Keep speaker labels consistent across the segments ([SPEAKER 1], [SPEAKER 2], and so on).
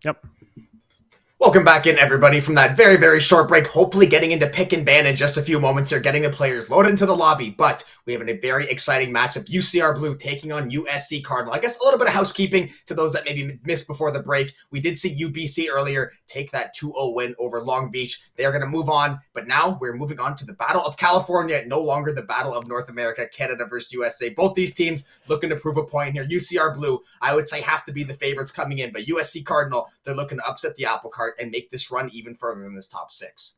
[SPEAKER 1] Yep.
[SPEAKER 2] Welcome back in, everybody, from that very, very short break. Hopefully, getting into pick and ban in just a few moments here, getting the players loaded into the lobby. But we have a very exciting matchup. UCR Blue taking on USC Cardinal. I guess a little bit of housekeeping to those that maybe missed before the break. We did see UBC earlier take that 2-0 win over Long Beach. They are going to move on. But now we're moving on to the Battle of California, no longer the Battle of North America, Canada versus USA. Both these teams looking to prove a point here. UCR Blue, I would say, have to be the favorites coming in. But USC Cardinal, they're looking to upset the apple cart and make this run even further than this top six.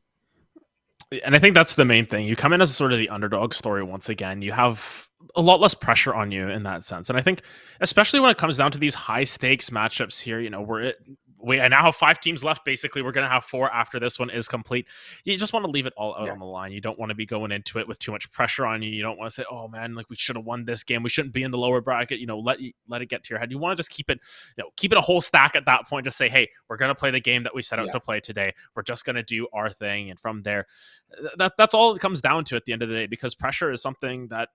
[SPEAKER 1] And I think that's the main thing. You come in as sort of the underdog story once again. You have a lot less pressure on you in that sense. And I think, especially when it comes down to these high stakes matchups here, we now have 5 teams left. Basically, we're going to have 4 after this one is complete. You just want to leave it all out on the line. You don't want to be going into it with too much pressure on you. You don't want to say, "Oh man, like we should have won this game. We shouldn't be in the lower bracket." Let it get to your head. You want to just keep it a whole stack at that point. Just say, "Hey, we're going to play the game that we set out to play today. We're just going to do our thing." And from there, that's all it comes down to at the end of the day. Because pressure is something that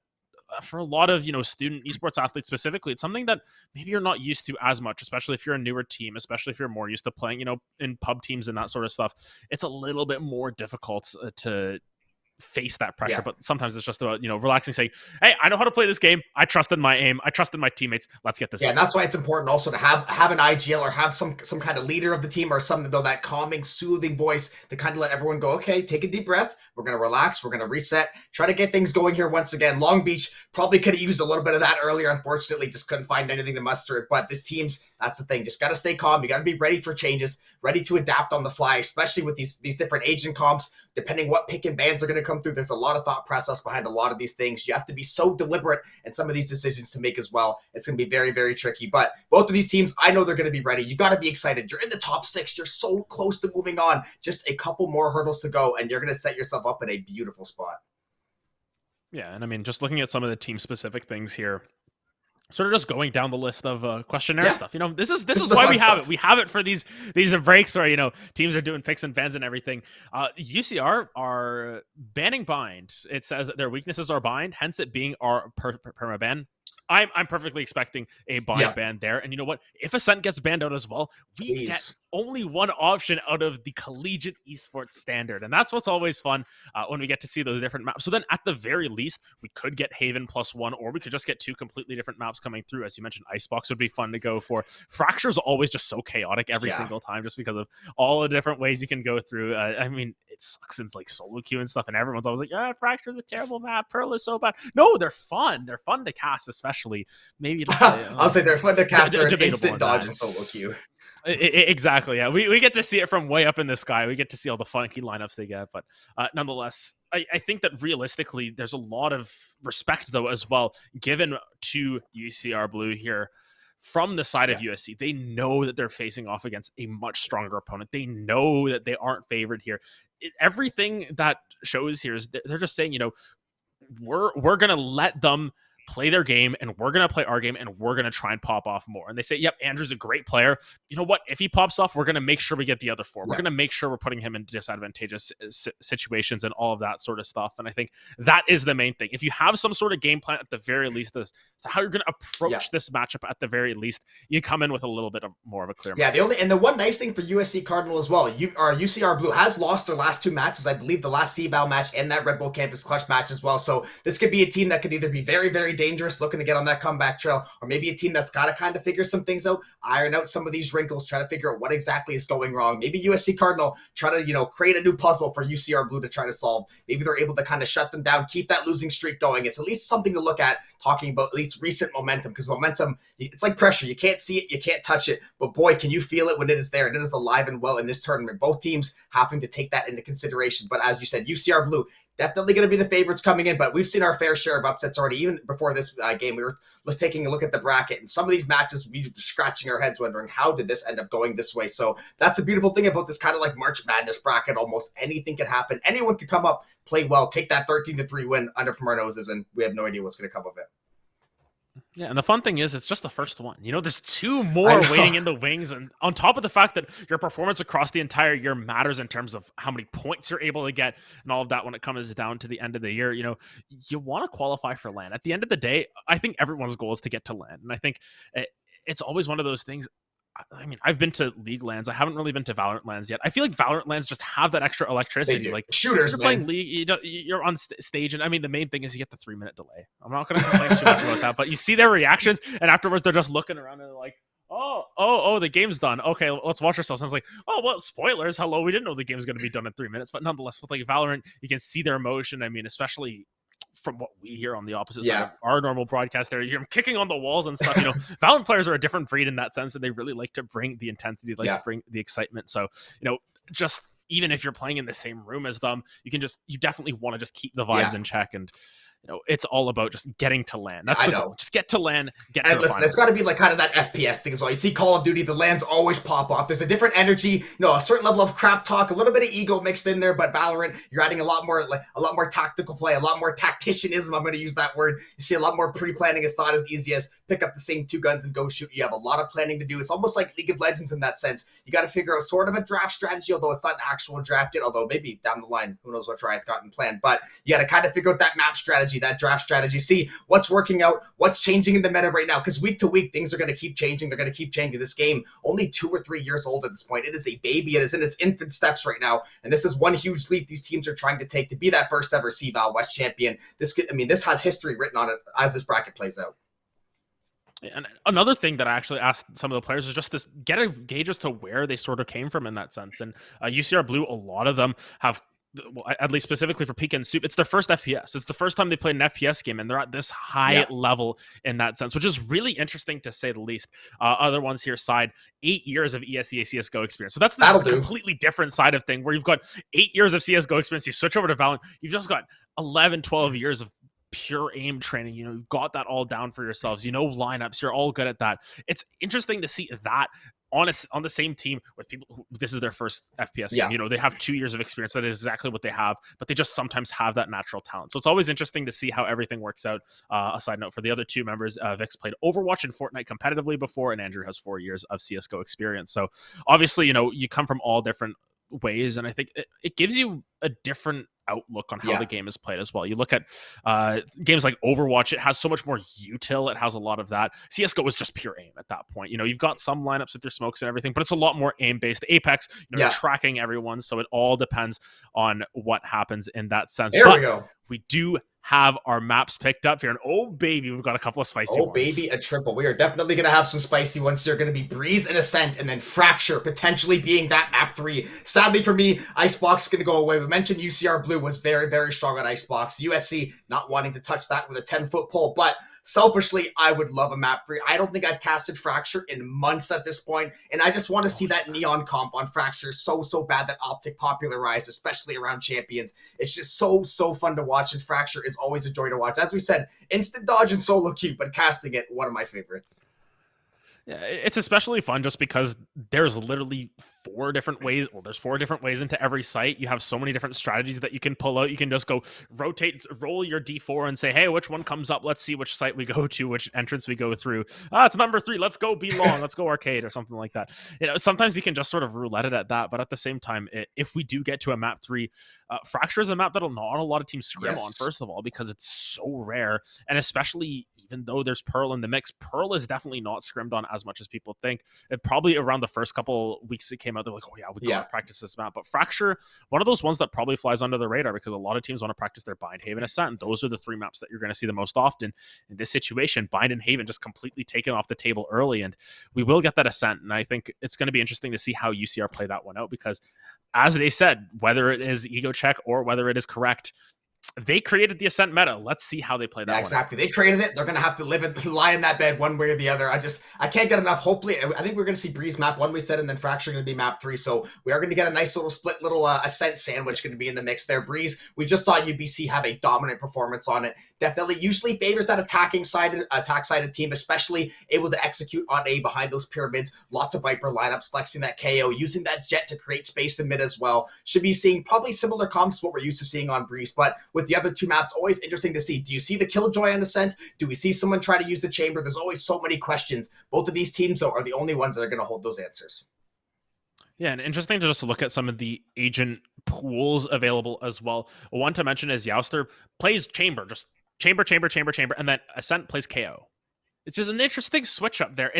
[SPEAKER 1] for a lot of student esports athletes specifically, it's something that maybe you're not used to as much, especially if you're a newer team, especially if you're more used to playing in pub teams and that sort of stuff. It's a little bit more difficult to face that pressure. But sometimes it's just about relaxing, saying, "Hey, I know how to play this game. I trusted my aim. I trusted my teammates. Let's get this
[SPEAKER 2] and that's why it's important also to have an IGL or have some kind of leader of the team or something, though, that calming, soothing voice to kind of let everyone go, okay, take a deep breath. We're going to relax. We're going to reset. Try to get things going here once again. Long Beach probably could have used a little bit of that earlier. Unfortunately, just couldn't find anything to muster it. But this team's, that's the thing. Just got to stay calm. You got to be ready for changes, ready to adapt on the fly, especially with these different agent comps. Depending what pick and bans are going to come through, there's a lot of thought process behind a lot of these things. You have to be so deliberate in some of these decisions to make as well. It's going to be very, very tricky. But both of these teams, I know they're going to be ready. You got to be excited. You're in the top 6. You're so close to moving on. Just a couple more hurdles to go, and you're going to set yourself up in a beautiful spot.
[SPEAKER 1] Yeah, and I mean, just looking at some of the team specific things here, sort of just going down the list of questionnaire stuff. This is why we have it. We have it for these breaks where teams are doing picks and bans and everything. UCR are banning bind. It says that their weaknesses are bind, hence it being our perma ban. I'm perfectly expecting a bind ban there. And you know what? If Ascent gets banned out as well, we get only one option out of the collegiate esports standard. And that's what's always fun when we get to see those different maps. So then at the very least, we could get Haven +1, or we could just get 2 completely different maps coming through. As you mentioned, Icebox would be fun to go for. Fracture's always just so chaotic every single time, just because of all the different ways you can go through. I mean, it sucks in like solo queue and stuff, and everyone's always like, "Yeah, Fracture's a terrible map. Pearl is so bad." No, they're fun. They're fun to cast, especially. Maybe
[SPEAKER 2] I'll say they're fun to cast. They're an instant dodge in solo queue.
[SPEAKER 1] Exactly. Yeah, we get to see it from way up in the sky. We get to see all the funky lineups they get, but nonetheless, I think that realistically, there's a lot of respect though as well given to UCR Blue here. From the side of USC, they know that they're facing off against a much stronger opponent. They know that they aren't favored here. Everything that shows here is they're just saying, we're gonna let them play their game, and we're going to play our game, and we're going to try and pop off more. And they say, yep, Andrew's a great player. You know what? If he pops off, we're going to make sure we get the other 4. We're going to make sure we're putting him in disadvantageous situations and all of that sort of stuff. And I think that is the main thing. If you have some sort of game plan at the very least, this how you're going to approach this matchup at the very least, you come in with a little bit of more of a clear
[SPEAKER 2] mind. The one nice thing for USC Cardinal as well, UCR Blue has lost their last 2 matches. I believe the last CVAL match and that Red Bull Campus Clutch match as well. So this could be a team that could either be very, very dangerous, looking to get on that comeback trail, or maybe a team that's got to kind of figure some things out, iron out some of these wrinkles, try to figure out what exactly is going wrong. Maybe USC Cardinal try to, create a new puzzle for UCR Blue to try to solve. Maybe they're able to kind of shut them down, keep that losing streak going. It's at least something to look at, talking about at least recent momentum, because momentum, it's like pressure. You can't see it, you can't touch it, but boy, can you feel it when it is there, and it is alive and well in this tournament. Both teams having to take that into consideration. But as you said, UCR Blue, definitely going to be the favorites coming in, but we've seen our fair share of upsets already. Even before this game, we were taking a look at the bracket, and some of these matches, we were scratching our heads wondering, how did this end up going this way? So that's the beautiful thing about this kind of like March Madness bracket. Almost anything could happen. Anyone could come up, play well, take that 13-3 win under from our noses, and we have no idea what's going to come of it.
[SPEAKER 1] Yeah, and the fun thing is, it's just the first one. There's 2 more waiting in the wings, and on top of the fact that your performance across the entire year matters in terms of how many points you're able to get and all of that when it comes down to the end of the year, you want to qualify for LAN. At the end of the day, I think everyone's goal is to get to LAN, and I think it's always one of those things. I mean, I've been to League lands. I haven't really been to Valorant lands yet. I feel like Valorant lands just have that extra
[SPEAKER 2] They
[SPEAKER 1] electricity.
[SPEAKER 2] do.
[SPEAKER 1] Like when
[SPEAKER 2] Shooters,
[SPEAKER 1] you're playing
[SPEAKER 2] man.
[SPEAKER 1] League, you're on stage, and I mean, the main thing is you get the 3-minute delay. I'm not going to complain too much about that, but you see their reactions, and afterwards they're just looking around and they're like, oh, the game's done. Okay, let's watch ourselves. And it's like, oh, well, spoilers. Hello, we didn't know the game's going to be done in 3 minutes, but nonetheless, with like Valorant, you can see their emotion. I mean, especially from what we hear on the opposite side
[SPEAKER 2] Yeah.
[SPEAKER 1] of our normal broadcast area, you're kicking on the walls and stuff. Valorant players are a different breed in that sense, and they really like to bring the intensity, like to bring the excitement. So, just even if you're playing in the same room as them, you definitely want to just keep the vibes in check. And it's all about just getting to land. That's the goal. Just get to land, get to the
[SPEAKER 2] listen,
[SPEAKER 1] finals.
[SPEAKER 2] it's got to be like kind of that FPS thing as well. You see Call of Duty, the lands always pop off. There's a different energy, a certain level of crap talk, a little bit of ego mixed in there. But Valorant, you're adding a lot more tactical play, a lot more tacticianism. I'm going to use that word. You see a lot more pre-planning. It's not as easy as pick up the same 2 guns and go shoot. You have a lot of planning to do. It's almost like League of Legends in that sense. You got to figure out sort of a draft strategy, although it's not an actual draft yet. Although maybe down the line, who knows what Riot's gotten planned. But you got to kind of figure out that map strategy, that draft strategy. See what's working out, what's changing in the meta right now, because week to week things are going to keep changing. They're going to keep changing. This game only 2 or 3 years old at this point. It is a baby. It is in its infant steps right now, and this is one huge leap these teams are trying to take to be that first ever CVAL West champion. This has history written on it as this bracket plays out.
[SPEAKER 1] And another thing that I actually asked some of the players is just this: get a gauge as to where they sort of came from in that sense. And UCR Blue, a lot of them have, well, at least specifically for Pika and Soup, it's their first FPS. It's the first time they played an FPS game, and they're at this high level in that sense, which is really interesting to say the least. Other ones here side 8 years of ESEA CSGO experience. So that's the completely different side of thing, where you've got 8 years of CSGO experience. You switch over to Valorant, you've just got 11, 12 years of pure aim training. You've got that all down for yourselves. Lineups. You're all good at that. It's interesting to see that on the same team with people who this is their first FPS game. They have 2 years of experience. That is exactly what they have, but they just sometimes have that natural talent. So it's always interesting to see how everything works out. A side note for the other 2 members, Vix played Overwatch and Fortnite competitively before, and Andrew has 4 years of CSGO experience. So obviously, you come from all different ways, and I think it gives you a different outlook on how the game is played as well. You look at games like Overwatch, it has so much more util. It has a lot of that. CSGO is just pure aim at that point. You've got some lineups with your smokes and everything, but it's a lot more aim based. Apex, you're tracking everyone, so it all depends on what happens in that sense.
[SPEAKER 2] There we go.
[SPEAKER 1] We do have our maps picked up here, and oh baby, we've got a couple of spicy ones.
[SPEAKER 2] Oh baby, a triple. We are definitely going to have some spicy ones. They're going to be Breeze and Ascent, and then Fracture potentially being that map 3. Sadly for me, Icebox is going to go away. We mentioned UCR Blue was very, very strong on Icebox. USC not wanting to touch that with a 10-foot pole, but selfishly, I would love a map 3. I don't think I've casted Fracture in months at this point, and I just want to see that neon comp on Fracture so bad that Optic popularized, especially around champions. It's just so fun to watch, and Fracture is always a joy to watch. As we said, instant dodge and solo queue, but casting it, one of my favorites.
[SPEAKER 1] Yeah, it's especially fun just because there's literally 4 different ways. Well, there's 4 different ways into every site. You have so many different strategies that you can pull out. You can just go roll your D4 and say, hey, which one comes up? Let's see which site we go to, which entrance we go through. It's number 3. Let's go be long. Let's go arcade or something like that. Sometimes you can just sort of roulette it at that. But at the same time, if we do get to a map 3, Fracture is a map that'll not a lot of teams scrim on, first of all, because it's so rare. And especially even though there's Pearl in the mix, Pearl is definitely not scrimmed on as much as people think. It probably around the first couple weeks it came out, they're like, oh yeah, we gotta practice this map. But Fracture, one of those ones that probably flies under the radar because a lot of teams want to practice their Bind, Haven, Ascent. And those are the 3 maps that you're going to see the most often. In this situation, Bind and Haven just completely taken off the table early, and we will get that Ascent. And I think it's going to be interesting to see how UCR play that one out, because as they said, whether it is ego check or whether it is correct, they created the Ascent meta. Let's see how they play that one.
[SPEAKER 2] Exactly. They created it. They're going to have to lie in that bed one way or the other. I can't get enough. Hopefully, I think we're going to see Breeze map 1, we said, and then Fracture going to be map 3. So we are going to get a nice little split little Ascent sandwich going to be in the mix there. Breeze, we just saw UBC have a dominant performance on it. Definitely usually favors that attack-sided team, especially able to execute on A behind those pyramids. Lots of Viper lineups, flexing that KO, using that Jet to create space in mid as well. Should be seeing probably similar comps to what we're used to seeing on Breeze, but with the other 2 maps, always interesting to see. Do you see the Killjoy on Ascent? Do we see someone try to use the Chamber? There's always so many questions. Both of these teams, though, are the only ones that are going to hold those answers.
[SPEAKER 1] Yeah, and interesting to just look at some of the agent pools available as well. One to mention is Youster plays Chamber, just Chamber, and then Ascent plays KO. It's just an interesting switch up there.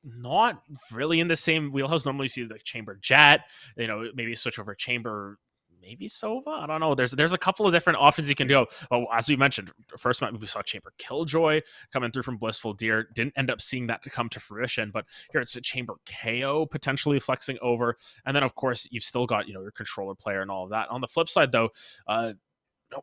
[SPEAKER 1] not really in the same wheelhouse. Normally, you see like Chamber Jet, maybe switch over Chamber, maybe Sova. I don't know. There's a couple of different options you can do. Well, as we mentioned, first map we saw Chamber Killjoy coming through from Blissful Deer. Didn't end up seeing that to come to fruition, but here it's a Chamber KO potentially flexing over, and then of course you've still got your controller player and all of that. On the flip side, though,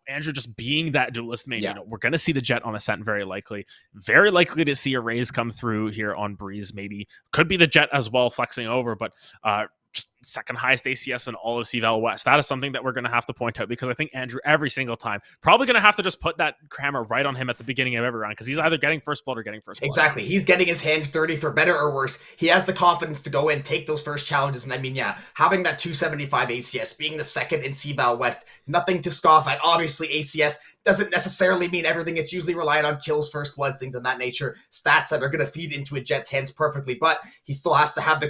[SPEAKER 1] Andrew just being that duelist main, we're going to see the Jet on Ascent very likely. Very likely to see a Raze come through here on Breeze, maybe. Could be the Jet as well flexing over, but just second highest ACS in all of CVAL West. That is something that we're going to have to point out because I think Andrew, every single time, probably going to have to just put that hammer right on him at the beginning of every round because he's either getting first blood or getting first blood.
[SPEAKER 2] Exactly. He's getting his hands dirty for better or worse. He has the confidence to go in, take those first challenges. And I mean, yeah, having that 275 ACS, being the second in CVAL West, nothing to scoff at. Obviously, ACS doesn't necessarily mean everything. It's usually reliant on kills, first bloods, things of that nature, stats that are going to feed into a Jet's hands perfectly. But he still has to have the,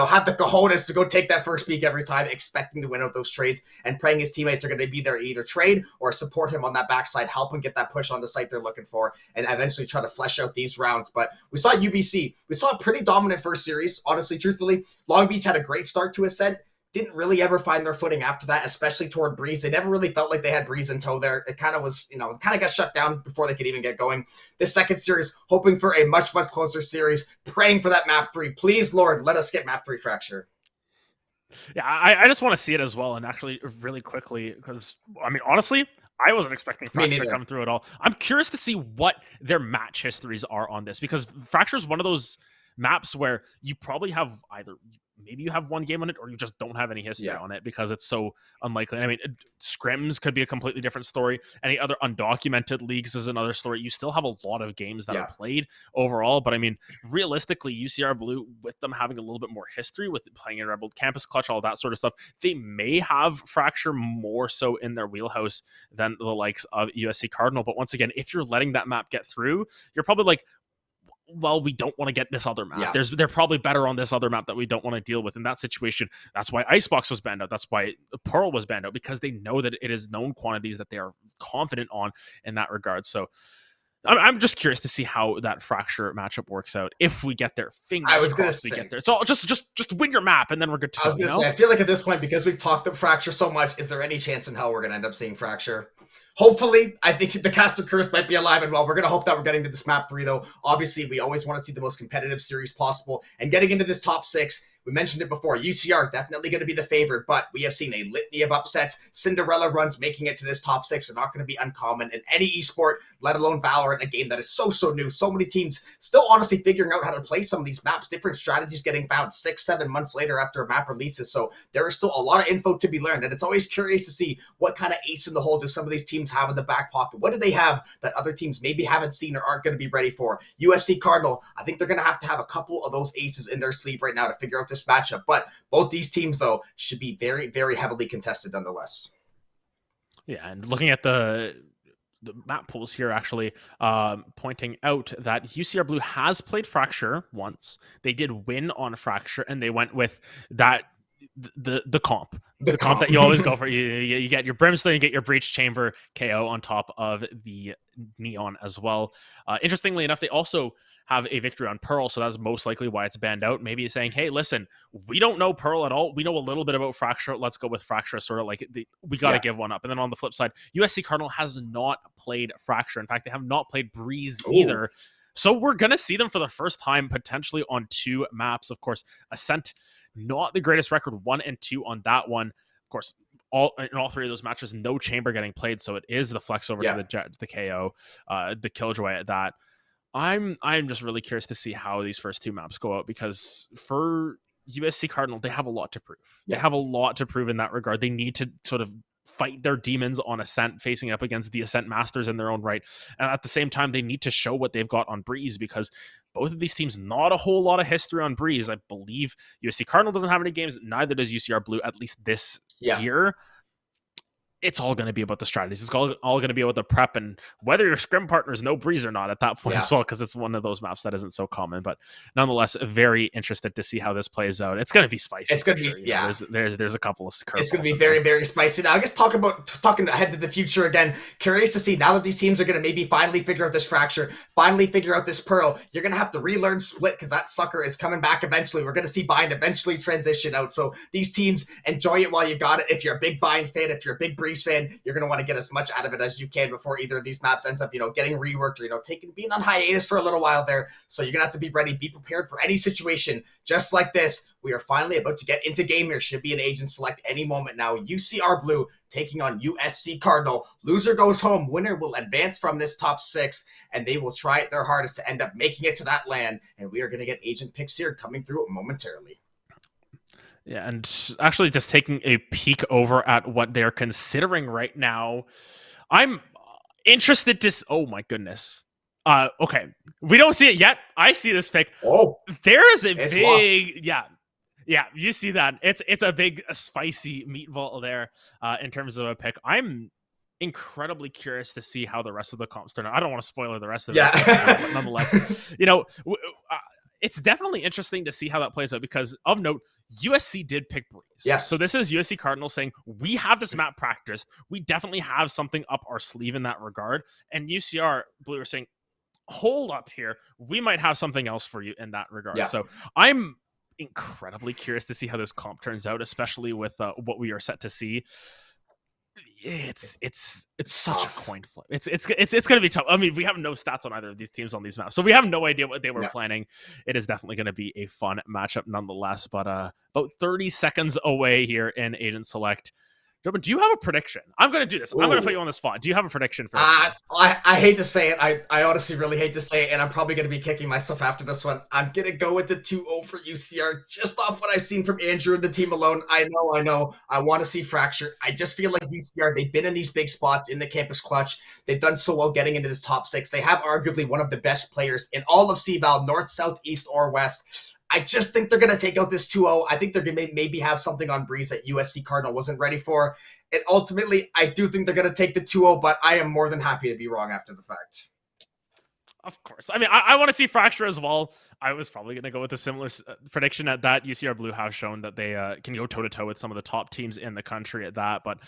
[SPEAKER 2] have the cojones to go take that first peek every time, expecting to win out those trades and praying his teammates are going to be there, either trade or support him on that backside, help him get that push on the site they're looking for, and eventually try to flesh out these rounds. But we saw UBC. We saw a pretty dominant first series. Honestly, truthfully, Long Beach had a great start to Ascent. Didn't really ever find their footing after that, especially toward Breeze. They never really felt like they had Breeze in tow there. It kind of was, kind of got shut down before they could even get going. This second series, hoping for a much, much closer series, praying for that map 3. Please, Lord, let us get map 3 Fracture.
[SPEAKER 1] Yeah, I just want to see it as well. And actually, really quickly, because, I mean, honestly, I wasn't expecting Fracture to come through at all. I'm curious to see what their match histories are on this, because Fracture is one of those maps where you probably have either maybe you have one game on it or you just don't have any history on it because it's so unlikely. I mean, scrims could be a completely different story. Any other undocumented leagues is another story. You still have a lot of games that are played overall, but I mean, realistically, UCR Blue, with them having a little bit more history with playing in Rebel Campus Clutch, all that sort of stuff, they may have Fracture more so in their wheelhouse than the likes of USC Cardinal. But once again, if you're letting that map get through, you're probably like, well, we don't want to get this other map. They're probably better on this other map that we don't want to deal with. In that situation, that's why Icebox was banned out. That's why Pearl was banned out, because they know that it is known quantities that they are confident on in that regard. So I'm just curious to see how that Fracture matchup works out if we get there. Fingers crossed we get there. So just win your map and then we're good to go.
[SPEAKER 2] I was going to say, I feel like at this point, because we've talked about Fracture so much, is there any chance in hell we're going to end up seeing Fracture? Hopefully, I think the Caster Curse might be alive and well. We're going to hope that we're getting to this map 3, though. Obviously, we always want to see the most competitive series possible. And getting into this top 6, we mentioned it before, UCR definitely going to be the favorite, but we have seen a litany of upsets. Cinderella runs making it to this top 6 are not going to be uncommon in any esport, let alone Valorant, a game that is so new. So many teams still honestly figuring out how to play some of these maps, different strategies getting found 6-7 months later after a map releases. So there is still a lot of info to be learned, and it's always curious to see what kind of ace in the hole do some of these teams have in the back pocket. What do they have that other teams maybe haven't seen or aren't going to be ready for? USC Cardinal, I think they're going to have a couple of those aces in their sleeve right now to figure out this matchup. But both these teams, though, should be very, very heavily contested nonetheless.
[SPEAKER 1] Yeah, and looking at the map pools here, actually pointing out that UCR Blue has played Fracture once. They did win on Fracture, and they went with that the comp. The comp that you always go for. You get your Brimstone, you get your Breach Chamber KO on top of the Neon as well. Interestingly enough, they also have a victory on Pearl, so that's most likely why it's banned out. Maybe saying, hey, listen, we don't know Pearl at all. We know a little bit about Fracture. Let's go with Fracture, sort of like we got to give one up. And then on the flip side, USC Cardinal has not played Fracture. In fact, they have not played Breeze either. So we're going to see them for the first time potentially on 2 maps. Of course, Ascent, not the greatest record, 1 and 2 on that one. Of course, in all 3 of those matches, no Chamber getting played, so it is the flex over to the Jet, the KO, the Killjoy at that. I'm just really curious to see how these first 2 maps go out, because for USC Cardinal, they have a lot to prove. They have a lot to prove in that regard. They need to sort of fight their demons on Ascent, facing up against the Ascent Masters in their own right. And at the same time, they need to show what they've got on Breeze, because both of these teams, not a whole lot of history on Breeze. I believe USC Cardinal doesn't have any games. Neither does UCR Blue, at least this year. it's all going to be about the strategies. It's all going to be about the prep and whether your scrim partner is no breeze or not at that point as well, because it's one of those maps that isn't so common. But nonetheless, very interested to see how this plays out. It's going to be spicy.
[SPEAKER 2] It's going to
[SPEAKER 1] sure.
[SPEAKER 2] be, yeah.
[SPEAKER 1] There's a couple of curveballs.
[SPEAKER 2] It's going to be very, very spicy. Now, I guess talking ahead to the future again, curious to see now that these teams are going to maybe finally figure out this fracture, finally figure out this pearl, you're going to have to relearn split because that sucker is coming back eventually. We're going to see bind eventually transition out. So these teams, enjoy it while you got it. If you're a big bind fan, if you're a big breeze fan, you're going to want to get as much out of it as you can before either of these maps ends up, getting reworked or, being on hiatus for a little while there. So you're going to have to be ready, be prepared for any situation. Just like this, we are finally about to get into game here. Should be an agent select any moment now. UCR Blue taking on USC Cardinal. Loser goes home. Winner will advance from this top 6, and they will try it their hardest to end up making it to that land. And we are going to get agent picks here coming through momentarily.
[SPEAKER 1] Yeah, and actually just taking a peek over at what they're considering right now, I'm interested to... Oh, my goodness. Okay, we don't see it yet. I see this pick.
[SPEAKER 2] Oh,
[SPEAKER 1] there is a big...
[SPEAKER 2] Locked.
[SPEAKER 1] Yeah, you see that. It's a big, spicy meatball there in terms of a pick. I'm incredibly curious to see how the rest of the comps turn out. I don't want to spoil the rest of it, but nonetheless, it's definitely interesting to see how that plays out because, of note, USC did pick Breeze.
[SPEAKER 2] Yes.
[SPEAKER 1] So this is USC Cardinals saying, we have this map practice. We definitely have something up our sleeve in that regard. And UCR Blue are saying, hold up here. We might have something else for you in that regard.
[SPEAKER 2] Yeah.
[SPEAKER 1] So I'm incredibly curious to see how this comp turns out, especially with what we are set to see. It's such a coin flip. It's going to be tough. I mean, we have no stats on either of these teams on these maps, so we have no idea what they were planning. It is definitely going to be a fun matchup nonetheless. But about 30 seconds away here in Agent Select. Joban, do you have a prediction? I'm going to do this. I'm going to put you on the spot. Do you have a prediction for this?
[SPEAKER 2] I hate to say it. I honestly really hate to say it, and I'm probably going to be kicking myself after this one. I'm going to go with the 2-0 for UCR, just off what I've seen from Andrew and the team alone. I know. I want to see Fracture. I just feel like UCR, they've been in these big spots in the campus clutch. They've done so well getting into this top 6. They have arguably one of the best players in all of CVAL, North, South, East, or West. I just think they're going to take out this 2-0. I think they're going to maybe have something on Breeze that USC Cardinal wasn't ready for. And ultimately, I do think they're going to take the 2-0, but I am more than happy to be wrong after the fact.
[SPEAKER 1] Of course. I mean, I want to see Fracture as well. I was probably going to go with a similar prediction at that. UCR Blue has shown that they can go toe-to-toe with some of the top teams in the country at that. But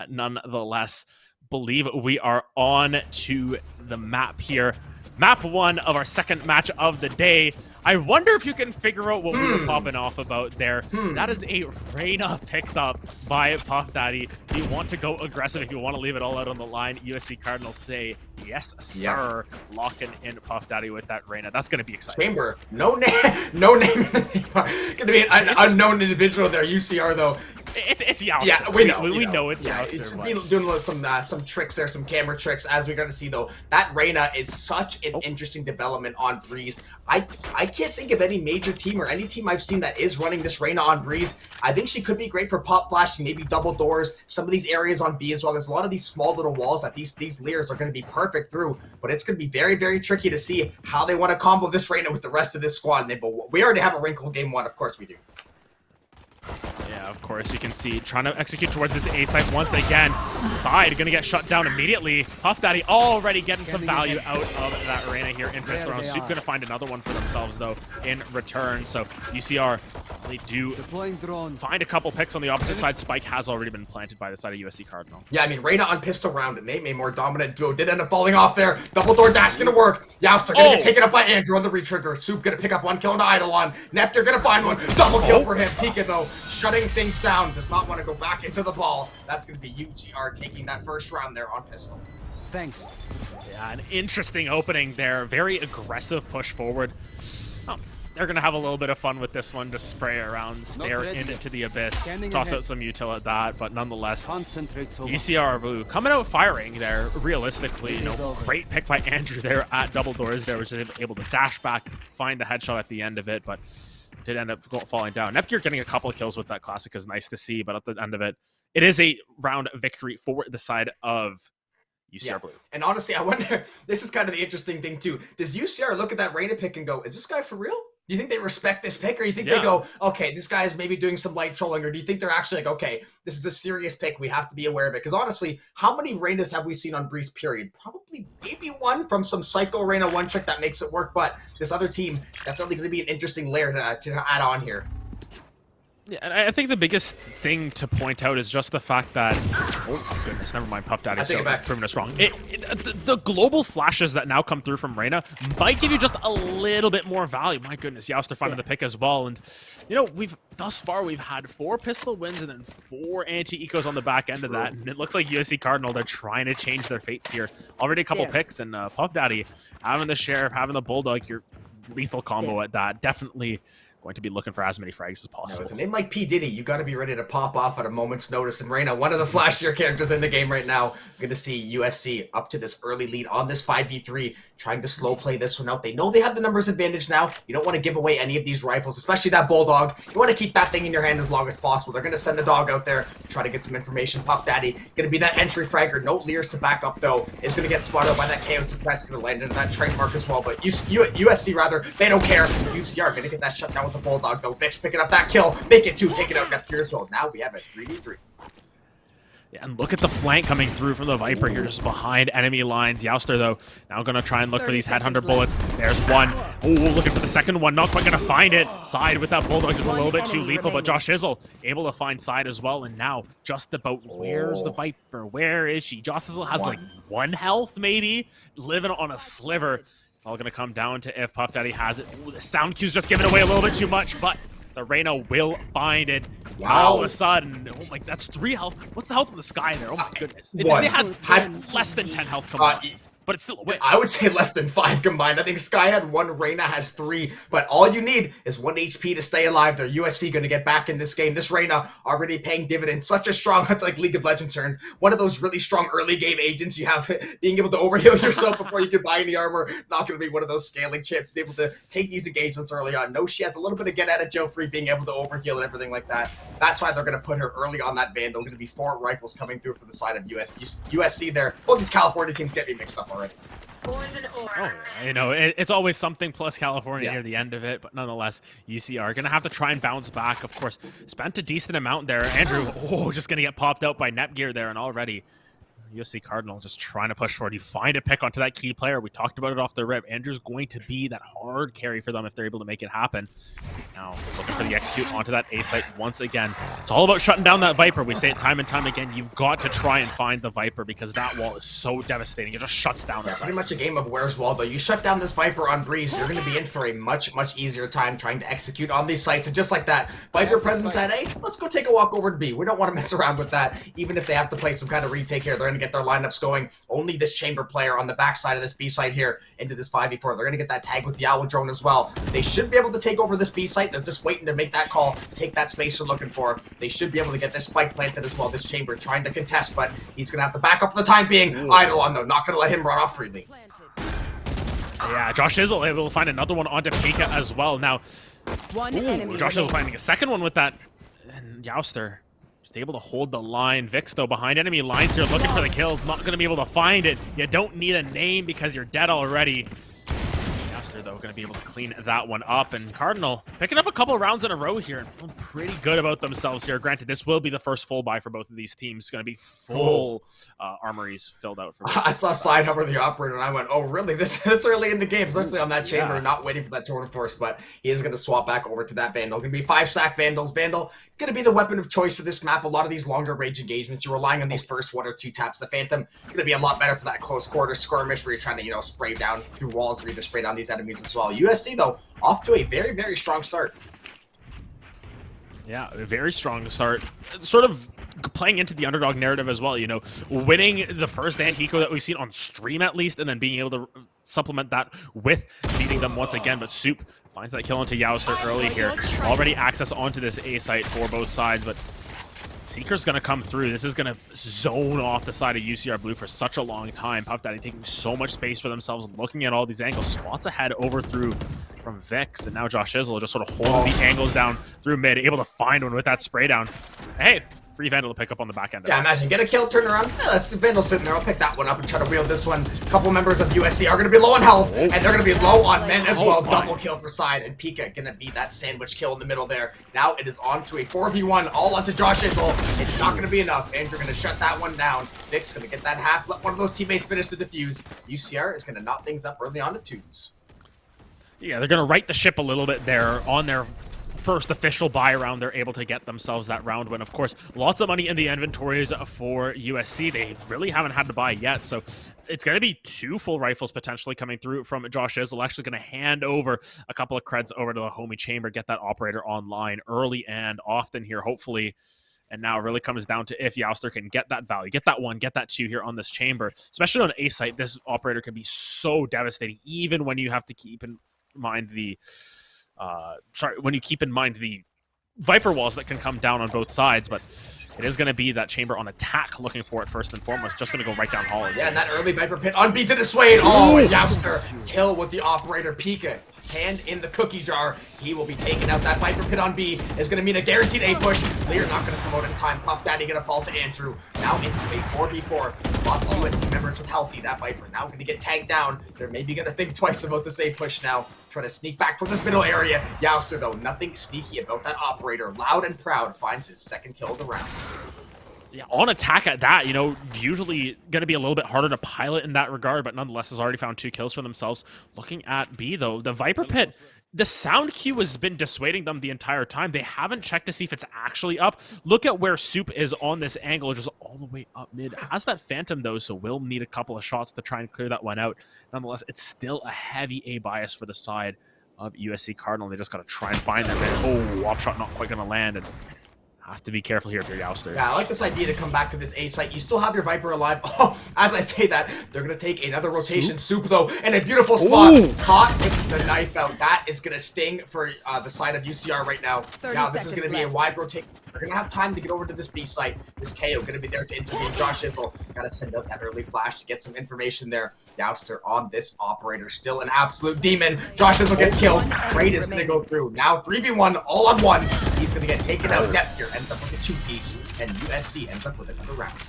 [SPEAKER 1] nonetheless, believe we are on to the map here. Map 1 of our second match of the day. I wonder if you can figure out what we were popping off about there. That is a Reyna picked up by Puff Daddy. If you want to go aggressive, if you want to leave it all out on the line, USC Cardinals say, yes, sir. Yeah. Locking in Puff Daddy with that Reyna. That's going to be exciting.
[SPEAKER 2] Chamber. No name in the name. Going to be an unknown individual there. UCR, though.
[SPEAKER 1] It's Yowster.
[SPEAKER 2] Yeah, we know.
[SPEAKER 1] We know it's
[SPEAKER 2] Yowster.
[SPEAKER 1] It's
[SPEAKER 2] but... doing some tricks there, some camera tricks, as we're going to see, though. That Reyna is such an interesting development on Breeze. I can't think of any major team or any team I've seen that is running this Reyna on Breeze. I think she could be great for pop flashing, maybe double doors, some of these areas on B as well. There's a lot of these small little walls that these Leers are going to be perfect through, but it's going to be very, very tricky to see how they want to combo this Reyna with the rest of this squad. But we already have a wrinkle game 1, of course we do.
[SPEAKER 1] Yeah, of course, you can see trying to execute towards this A site once again. Side going to get shut down immediately. Puff Daddy already getting some value out of that Reyna here in first round. Soup going to find another one for themselves, though, in return. So UCR, they do find a couple picks on the opposite side. Spike has already been planted by the side of USC Cardinal.
[SPEAKER 2] Yeah, I mean, Reyna on pistol round. Nate, a more dominant duo, did end up falling off there. Double door dash going to work. Yowster going to get taken up by Andrew on the retrigger. Soup going to pick up 1 kill into Eidolon. Neptune going to find 1. Double kill for him. Pika, though, shutting things down. Does not want to go back into the ball. That's going to be UCR taking that first round there on pistol.
[SPEAKER 3] Thanks.
[SPEAKER 1] Yeah, an interesting opening there. Very aggressive push forward. Oh, they're going to have a little bit of fun with this one. Just spray around, stare into the abyss, toss out some util at that, but nonetheless, UCR Blue coming out firing there. Realistically, great pick by Andrew there at double doors. There was able to dash back, find the headshot at the end of it, but did end up falling down. Neptune getting a couple of kills with that classic is nice to see, but at the end of it, it is a round victory for the side of UCR Blue.
[SPEAKER 2] And honestly, I wonder, this is kind of the interesting thing too. Does UCR look at that Reyna pick and go, is this guy for real? Do you think they respect this pick, or you think they
[SPEAKER 1] Yeah.
[SPEAKER 2] go, okay, this guy is maybe doing some light trolling, or do you think they're actually like, okay, this is a serious pick, we have to be aware of it? Because honestly, how many Reynas have we seen on Breeze, period? Probably maybe one from some Psycho Reyna one trick that makes it work, but this other team definitely going to be an interesting layer to add on here.
[SPEAKER 1] Yeah, and I think the biggest thing to point out is just the fact that, oh my goodness, never mind, Puff Daddy's proving us wrong. The global flashes that now come through from Reyna might give you just a little bit more value. My goodness, Youster finding the pick as well. And, you know, thus far we've had 4 pistol wins and then 4 anti-ecos on the back end of that. And it looks like USC Cardinal, they're trying to change their fates here. Already a couple picks, and Puff Daddy having the Sheriff, having the Bulldog, your lethal combo at that. Definitely going to be looking for as many frags as possible.
[SPEAKER 2] With a name like P. Diddy, you got to be ready to pop off at a moment's notice. And Reyna, one of the flashier characters in the game right now. Good to see USC up to this early lead on this 5v3, trying to slow play this one out. They know they have the numbers advantage now. You don't want to give away any of these rifles, especially that Bulldog. You want to keep that thing in your hand as long as possible. They're going to send the dog out there to try to get some information. Puff Daddy going to be that entry fragger. No Leers to back up, though. Is going to get spotted by that Chaos Suppress. Going to land into that train mark as well. But USC, rather, they don't care. UCR going to get that shut down with the Bulldog, though. Vix picking up that kill. Make it 2. Take it out next here as well. Now we have a 3v3.
[SPEAKER 1] Yeah, and look at the flank coming through from the Viper here, just behind enemy lines. Youster, though, now going to try and look for these Headhunter bullets. There's one. Oh, looking for the second one. Not quite going to find it. Side with that Bulldog, just a little bit too lethal, but Josh Izzle able to find Side as well. And now, just about, where's the Viper? Where is she? Josh Izzle has like 1 health, maybe, living on a sliver. It's all going to come down to if Puff Daddy has it. Ooh, the sound cue's just giving away a little bit too much, but the Reyna will find it.
[SPEAKER 2] Wow.
[SPEAKER 1] All of a sudden, oh my, that's 3 health. What's the health in the sky there? Oh my goodness. They had less than 10 health combined. But it's still a win.
[SPEAKER 2] I would say less than 5 combined. I think Sky had 1, Reyna has 3. But all you need is 1 HP to stay alive. They're USC going to get back in this game. This Reyna already paying dividends. Such a strong, it's like League of Legends turns. One of those really strong early game agents you have, being able to overheal yourself before you can buy any armor. Not going to be one of those scaling chips. Able to take these engagements early on. No, she has a little bit of get out of jail free, being able to overheal and everything like that. That's why they're going to put her early on that Vandal. Going to be 4 rifles coming through for the side of USC there. Both these California teams get me mixed up already.
[SPEAKER 1] Oh, you know, it's always something plus California near the end of it, but nonetheless, UCR going to have to try and bounce back. Of course, spent a decent amount there. Andrew, just going to get popped out by Netgear there, and already USC Cardinal just trying to push forward. You find a pick onto that key player. We talked about it off the rip. Andrew's going to be that hard carry for them if they're able to make it happen. Now, looking for the execute onto that A site once again. It's all about shutting down that Viper. We say it time and time again. You've got to try and find the Viper because that wall is so devastating. It just shuts down the site.
[SPEAKER 2] Pretty much a game of Where's Waldo. You shut down this Viper on Breeze, you're going to be in for a much, much easier time trying to execute on these sites. And just like that, Viper presence at A, let's go take a walk over to B. We don't want to mess around with that. Even if they have to play some kind of retake here, they're going to get their lineups going. Only this chamber player on the backside of this B site here into this 5v4. They're going to get that tag with the Owl drone as well. They should be able to take over this B site. They're just waiting to make that call, take that space they're looking for. They should be able to get this spike planted as well. This chamber trying to contest, but he's going to have to back up for the time being. Eidolon, though, not going to let him run off freely.
[SPEAKER 1] Yeah, Josh Izzle able to find another one onto Pika as well. Now, Josh Izzle finding a second one with that. And Youster just able to hold the line. Vix, though, behind enemy lines here, looking for the kills. Not going to be able to find it. You don't need a name because you're dead already. Youster, though, going to be able to clean that one up. And Cardinal picking up a couple rounds in a row here and feeling pretty good about themselves here. Granted, this will be the first full buy for both of these teams. It's going to be full armories filled out for
[SPEAKER 2] I saw Side Hummer the operator and I went, oh really? This early in the game, especially on that chamber, not waiting for that tour de force, but he is going to swap back over to that Vandal. Going to be 5-stack Vandals. Vandal going to be the weapon of choice for this map. A lot of these longer range engagements, you're relying on these first 1 or 2 taps. The Phantom going to be a lot better for that close quarter skirmish where you're trying to, you know, spray down through walls or either spray down these enemies as well. USC, though, off to a very, very strong start.
[SPEAKER 1] Yeah, a very strong start. Sort of playing into the underdog narrative as well, you know, winning the first anti-eco that we've seen on stream at least, and then being able to supplement that with beating them once again. But Soup finds that kill into Youster early here. Already access onto this A site for both sides, but Seeker's going to come through. This is going to zone off the side of UCR Blue for such a long time. Puff Daddy taking so much space for themselves, looking at all these angles. Spots ahead over through from Vix, and now Josh Izzle just sort of holding the angles down through mid, able to find one with that spray down. Hey, free Vandal to pick up on the back end.
[SPEAKER 2] Yeah, imagine, get a kill, turn around. Vandal's sitting there. I'll pick that one up and try to wield this one. A couple members of USC are going to be low on health, and they're going to be low on men as well. Double kill for side, and Pika going to be that sandwich kill in the middle there. Now it is on to a 4v1, all onto Josh Izzle. It's not going to be enough. Andrew going to shut that one down. Vic's going to get that half. Let one of those teammates finish the defuse. UCR is going to knot things up early on to twos.
[SPEAKER 1] Yeah, they're going to right the ship a little bit there on their first official buy round. They're able to get themselves that round win. Of course, lots of money in the inventories for USC. They really haven't had to buy yet, so it's going to be 2 full rifles potentially coming through from Josh Izzle. Actually going to hand over a couple of creds over to the homie chamber, get that operator online early and often here, hopefully. And now it really comes down to if Youster can get that value, get that 1, get that 2 here on this chamber. Especially on A site, this operator can be so devastating, even when you have to keep in mind the when you keep in mind the Viper walls that can come down on both sides. But it is going to be that chamber on attack looking for it first and foremost. Just going to go right down hall.
[SPEAKER 2] Yeah, and that early Viper pit unbeat to dissuade. Oh, Youster kill with the operator. Pika, hand in the cookie jar. He will be taking out that Viper pit on B. Is going to mean a guaranteed A push. Lear not going to promote in time. Puff Daddy going to fall to Andrew. Now into a 4v4. Lots of USC members with healthy. That Viper now going to get tagged down. They're maybe going to think twice about this A push now. Try to sneak back toward this middle area. Youster, though, nothing sneaky about that operator. Loud and proud finds his second kill of the round.
[SPEAKER 1] Yeah, on attack at that, you know, usually going to be a little bit harder to pilot in that regard, but nonetheless has already found 2 kills for themselves. Looking at B, though, the Viper Pit, the sound cue has been dissuading them the entire time. They haven't checked to see if it's actually up. Look at where Soup is on this angle, just all the way up mid. Has that Phantom, though, so will need a couple of shots to try and clear that one out. Nonetheless, it's still a heavy A bias for the side of USC Cardinal. They just got to try and find them. And, oh, op shot not quite going to land. And have to be careful here if you're Youster.
[SPEAKER 2] Yeah, I like this idea to come back to this A site. You still have your Viper alive. Oh, as I say that, they're going to take another rotation. Soup, though, in a beautiful spot. Ooh. Caught with the knife out. That is going to sting for the side of UCR right now. Now, this is going to be a wide rotation. They're going to have time to get over to this B site. This KO going to be there to intervene. Josh Izzle got to send out that early flash to get some information there. Youster on this operator. Still an absolute demon. Josh Izzle gets killed. Trade is going to go through. Now 3v1, all on 1. He's going to get taken out. Depth here ends up with a 2-piece. And USC ends up with another round.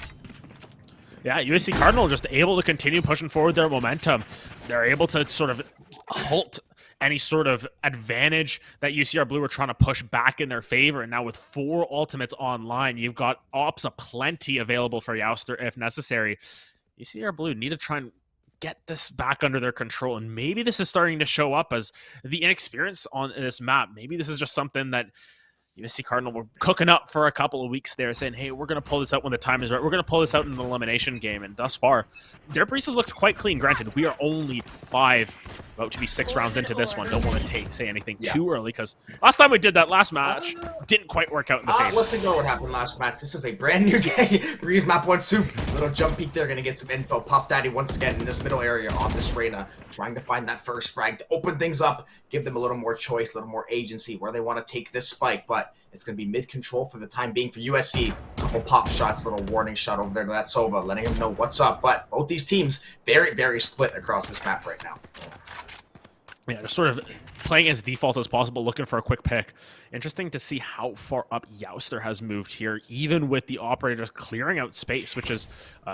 [SPEAKER 1] Yeah, USC Cardinal just able to continue pushing forward their momentum. They're able to sort of halt any sort of advantage that UCR Blue were trying to push back in their favor. And now with 4 ultimates online, you've got ops aplenty available for Youster if necessary. UCR Blue need to try and get this back under their control. And maybe this is starting to show up as the inexperience on this map. Maybe this is just something that USC Cardinal were cooking up for a couple of weeks there, saying, hey, we're going to pull this out when the time is right. We're going to pull this out in an elimination game. And thus far, their breeze has looked quite clean. Granted, we are only 5, about to be 6 rounds into this one. Don't want to say anything too early, because last time we did that last match, didn't quite work out in the favor.
[SPEAKER 2] Let's ignore what happened last match. This is a brand new day. Breeze map 1 Soup. Little jump peek there, going to get some info. Puff Daddy once again in this middle area on this Reyna, trying to find that first frag to open things up, give them a little more choice, a little more agency where they want to take this spike. But it's going to be mid-control for the time being for USC. Couple pop shots, little warning shot over there to that Sova, letting him know what's up. But both these teams very, very split across this map right now.
[SPEAKER 1] Yeah, just sort of playing as default as possible, looking for a quick pick. Interesting to see how far up Youster has moved here, even with the operators clearing out space, which is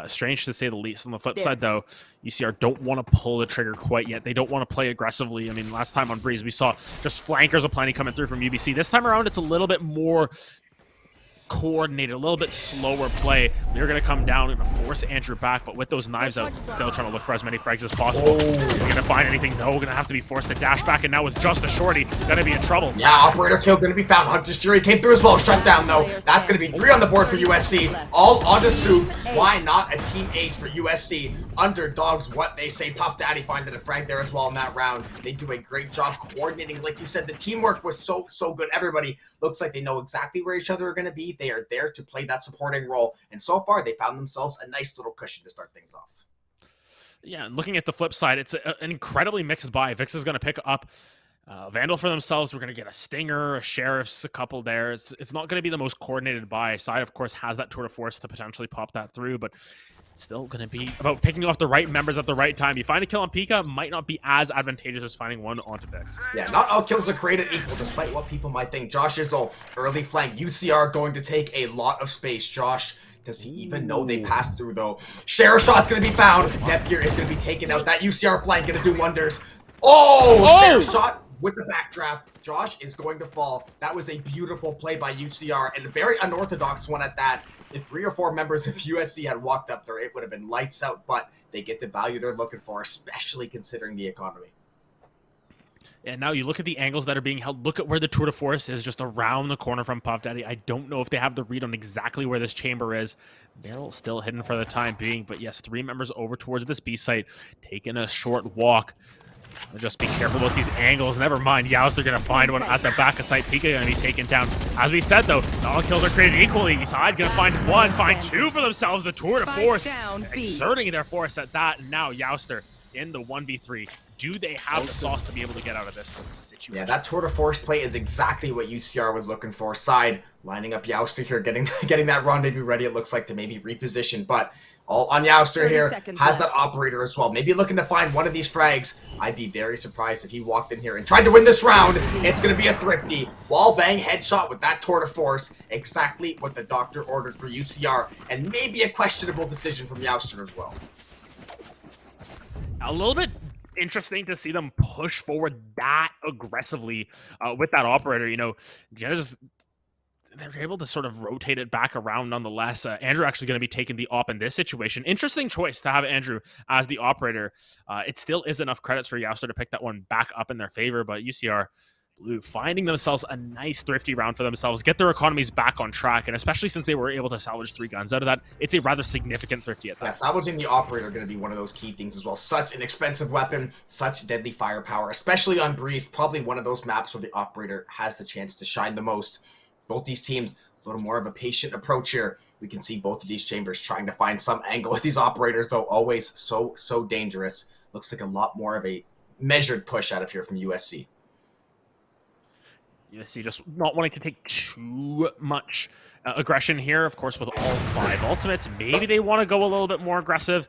[SPEAKER 1] strange to say the least. On the flip side, though, UCR don't want to pull the trigger quite yet. They don't want to play aggressively. I mean, last time on Breeze, we saw just flankers aplenty coming through from UBC. This time around, it's a little bit more coordinated, a little bit slower play. They're going to come down and force Andrew back, but with those knives out, still trying to look for as many frags as possible. Is he going to find anything? No, going to have to be forced to dash back, and now with just a shorty, going to be in trouble.
[SPEAKER 2] Yeah, operator kill going to be found. Hunter's Fury came through as well. Shut down, though. That's going to be 3 on the board for USC. All on the Soup. Why not a team ace for USC? Underdogs, what they say. Puff Daddy finding a frag there as well in that round. They do a great job coordinating. Like you said, the teamwork was so good. Everybody looks like they know exactly where each other are going to be. They are there to play that supporting role. And so far, they found themselves a nice little cushion to start things off.
[SPEAKER 1] Yeah, and looking at the flip side, it's an incredibly mixed buy. Vix is going to pick up Vandal for themselves. We're going to get a Stinger, a Sheriff's, a couple there. It's not going to be the most coordinated buy. Side, of course, has that tour de force to potentially pop that through, but still going to be about picking off the right members at the right time. You find a kill on Pika, might not be as advantageous as finding one onto Vix.
[SPEAKER 2] Yeah, not all kills are created equal, despite what people might think. Josh Izzo, early flank. UCR going to take a lot of space. Josh, does he even know they passed through, though? Sheriff shot's going to be found. Netgear is going to be taken out. That UCR flank going to do wonders. Oh! Sheriff shot with the backdraft. Josh is going to fall. That was a beautiful play by UCR, and a very unorthodox one at that. If 3 or 4 members of USC had walked up there, it would have been lights out, but they get the value they're looking for, especially considering the economy.
[SPEAKER 1] And now you look at the angles that are being held. Look at where the tour de force is, just around the corner from Puff Daddy. I don't know if they have the read on exactly where this chamber is. Barrel still hidden for the time being, but yes, 3 members over towards this B site, taking a short walk. Just be careful about these angles. Never mind, Youst are going to find one at the back of site. Pika going to be taken down. As we said, though, not all kills are created equally. Side going to find 1, find 2 for themselves. The tour de force exerting their force at that. And now Youster in the 1v3. Do they have the sauce to be able to get out of this situation?
[SPEAKER 2] Yeah, that tour de force play is exactly what UCR was looking for. Side lining up Youster here, getting that rendezvous ready, it looks like, to maybe reposition. But all on Youster here, has that operator as well. Maybe looking to find one of these frags. I'd be very surprised if he walked in here and tried to win this round. It's going to be a thrifty wall bang headshot with that tour de force. Exactly what the doctor ordered for UCR. And maybe a questionable decision from Youster as well.
[SPEAKER 1] A little bit interesting to see them push forward that aggressively with that operator. You know, they're able to sort of rotate it back around nonetheless. Andrew actually going to be taking the op in this situation. Interesting choice to have Andrew as the operator. It still is enough credits for Youster to pick that one back up in their favor, but UCR Blue finding themselves a nice thrifty round for themselves, get their economies back on track, and especially since they were able to salvage 3 guns out of that, it's a rather significant thrifty at that.
[SPEAKER 2] Yeah, salvaging the operator going to be one of those key things as well. Such an expensive weapon, such deadly firepower, especially on Breeze. Probably one of those maps where the operator has the chance to shine the most. Both these teams, a little more of a patient approach here. We can see both of these chambers trying to find some angle with these operators, though always so dangerous. Looks like a lot more of a measured push out of here from USC.
[SPEAKER 1] USC just not wanting to take too much aggression here, of course, with all 5 ultimates. Maybe they want to go a little bit more aggressive.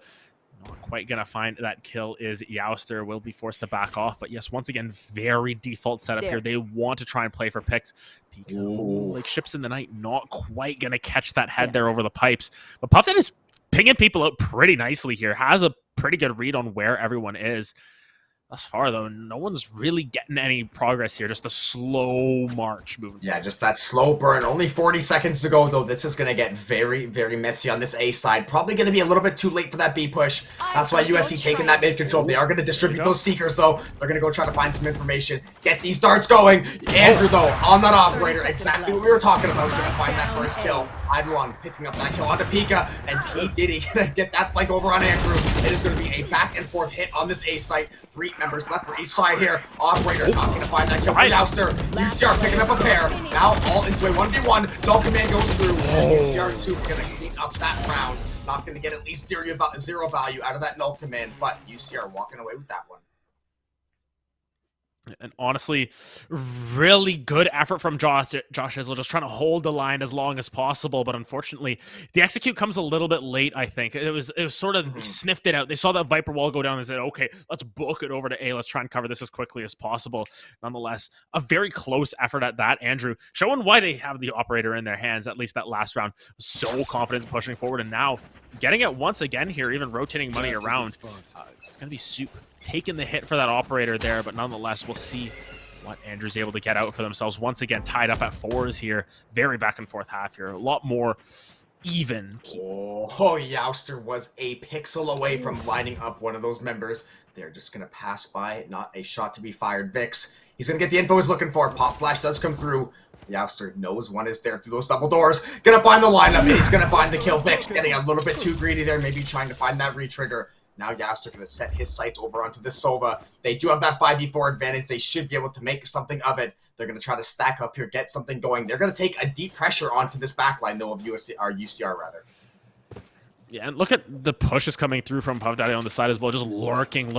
[SPEAKER 1] Not quite going to find that kill is Youster. Will be forced to back off. But yes, once again, very default setup here. They want to try and play for picks. Pika, like ships in the night, not quite going to catch that head there over the pipes. But Puffin is pinging people out pretty nicely here. Has a pretty good read on where everyone is. Thus far, though, no one's really getting any progress here. Just a slow march moving.
[SPEAKER 2] Yeah, just that slow burn. Only 40 seconds to go, though. This is going to get very messy on this A side. Probably going to be a little bit too late for that B push. That's why USC taking that mid control. They are going to distribute those Seekers, though. They're going to go try to find some information. Get these darts going. Andrew, though, on that operator. Exactly what we were talking about. Going to find that first kill. Idelon picking up that kill onto Pika. And P. Diddy going to get that flank over on Andrew. It is going to be a back and forth hit on this A site. 3 members left for each side here. Operator not going to find that kill for Youster. UCR picking up a pair. Now all into a 1v1. Null command goes through. UCR Soup going to clean up that round. Not going to get at least zero value out of that null command, but UCR walking away with that one.
[SPEAKER 1] And honestly, really good effort from Josh Izzo, just trying to hold the line as long as possible. But unfortunately, the execute comes a little bit late, I think. It was sort of sniffed it out. They saw that Viper wall go down and said, okay, let's book it over to A. Let's try and cover this as quickly as possible. Nonetheless, a very close effort at that. Andrew showing why they have the operator in their hands, at least that last round. So confident pushing forward. And now getting it once again here, even rotating money around. It's going to be Soup taking the hit for that operator there, but nonetheless, we'll see what Andrew's able to get out for themselves. Once again, tied up at 4s here. Very back and forth half here. A lot more even.
[SPEAKER 2] Oh, Youster was a pixel away from lining up one of those members. They're just going to pass by. Not a shot to be fired. Vix, he's going to get the info he's looking for. Pop flash does come through. Youster knows one is there through those double doors. Gonna find the lineup, and he's gonna find the kill. Vix getting a little bit too greedy there, maybe trying to find that retrigger. Now Youster going to set his sights over onto this Sova. They do have that 5v4 advantage. They should be able to make something of it. They're going to try to stack up here, get something going. They're going to take a deep pressure onto this backline, though, of UCR rather.
[SPEAKER 1] Yeah, and look at the pushes coming through from Puff Daddy on the side as well. Just lurking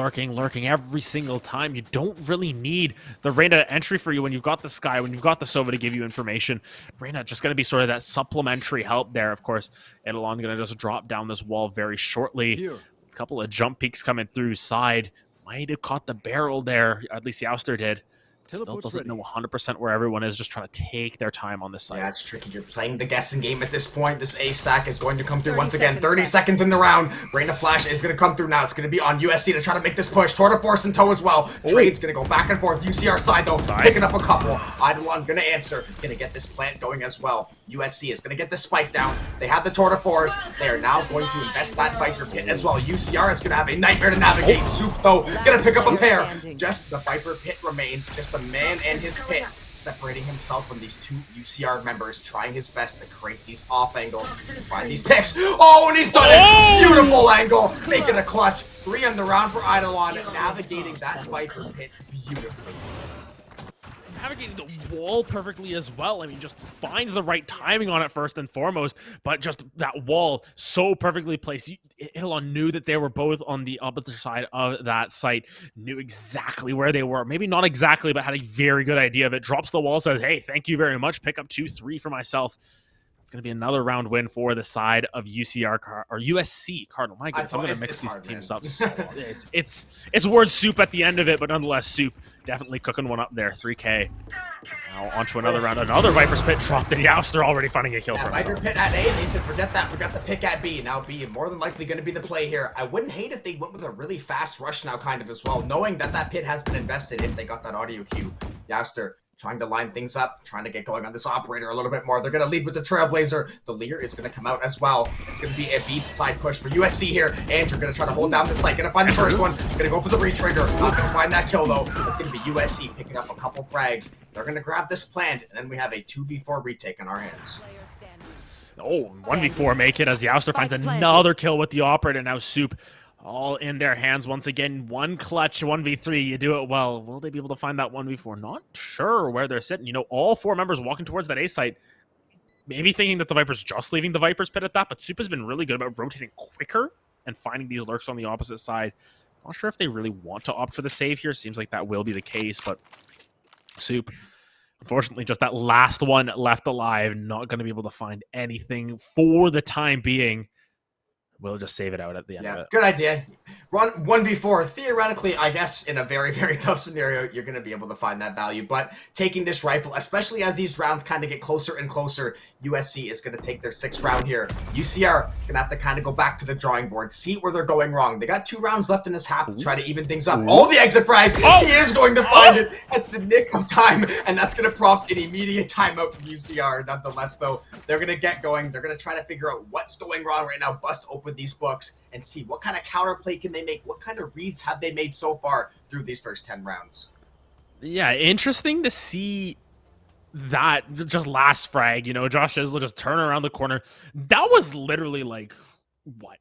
[SPEAKER 1] every single time. You don't really need the Reyna entry for you when you've got the Sky, when you've got the Sova to give you information. Reyna just going to be sort of that supplementary help there. Of course, Edelon going to just drop down this wall very shortly.
[SPEAKER 3] Here.
[SPEAKER 1] A couple of jump peeks coming through side. Might have caught the barrel there. At least Youster did. Still doesn't know 100% where everyone is, just trying to take their time on this side.
[SPEAKER 2] Yeah, it's tricky. You're playing the guessing game at this point. This A stack is going to come through once again. 30 seconds in the round. Reyna Flash is going to come through now. It's going to be on USC to try to make this push. Tour de Force in tow as well. Trade's going to go back and forth. UCR side, though, picking up a couple. Eidolon going to answer. Going to get this plant going as well. USC is going to get the spike down. They have the Tour de Force. They are now going to invest that Viper Pit as well. UCR is going to have a nightmare to navigate. Soup, though, going to pick up a pair. Just the Viper Pit remains. Just a man and his pit, separating himself from these two UCR members, trying his best to create these off angles, find these picks. Oh, and he's done it! Beautiful angle, making a clutch. 3 on the round for Eidolon, navigating that Viper Pit beautifully.
[SPEAKER 1] Navigating the wall perfectly as well. I mean, just finds the right timing on it first and foremost, but just that wall so perfectly placed. Edelon knew that they were both on the opposite side of that site, knew exactly where they were. Maybe not exactly, but had a very good idea of it. Drops the wall, says, hey, thank you very much. Pick up 2-3 for myself. It's going to be another round win for the side of UCR or USC Cardinal. My goodness, I'm going to mix these teams up. So it's word soup at the end of it, but nonetheless, soup. Definitely cooking one up there. 3K. Now onto another round. Another Viper's Pit dropped in the Youster, already finding a kill for himself.
[SPEAKER 2] Viper Pit at A. They said, forget that. We got the pick at B. Now B more than likely going to be the play here. I wouldn't hate if they went with a really fast rush now, kind of as well, knowing that that pit has been invested if they got that audio cue. Youster trying to line things up, trying to get going on this operator a little bit more. They're going to lead with the Trailblazer. The leader is going to come out as well. It's going to be a B side push for USC here. Andrew going to try to hold down the site. Going to find the first one. Going to go for the retrigger. Not going to find that kill, though. It's going to be USC picking up a couple frags. They're going to grab this plant, and then we have a 2v4 retake on our hands.
[SPEAKER 1] Oh, 1v4 make it as Youster finds another kill with the operator. Now Soup all in their hands once again. One clutch 1v3. You do it well. Will they be able to find that 1v4? Not sure where they're sitting. You know, all 4 members walking towards that A site. Maybe thinking that the Viper's just leaving the Viper's Pit at that, but Soup has been really good about rotating quicker and finding these lurks on the opposite side. Not sure if they really want to opt for the save here. Seems like that will be the case, but Soup, unfortunately, just that last one left alive. Not going to be able to find anything for the time being. We'll just save it out at the end of it.
[SPEAKER 2] Good idea. Run 1v4. Theoretically, I guess in a very, very tough scenario, you're going to be able to find that value. But taking this rifle, especially as these rounds kind of get closer and closer, USC is going to take their 6th round here. UCR going to have to kind of go back to the drawing board, see where they're going wrong. They got 2 rounds left in this half to try to even things up. Oh, the exit frag. He is going to find it at the nick of time, and that's going to prompt an immediate timeout from UCR. Nonetheless, though, they're going to get going. They're going to try to figure out what's going wrong right now, bust open these books, and see what kind of counterplay can they make, what kind of reads have they made so far through these first 10 rounds.
[SPEAKER 1] Yeah, interesting to see that just last frag, you know, Josh Isla just turn around the corner. That was literally like, what?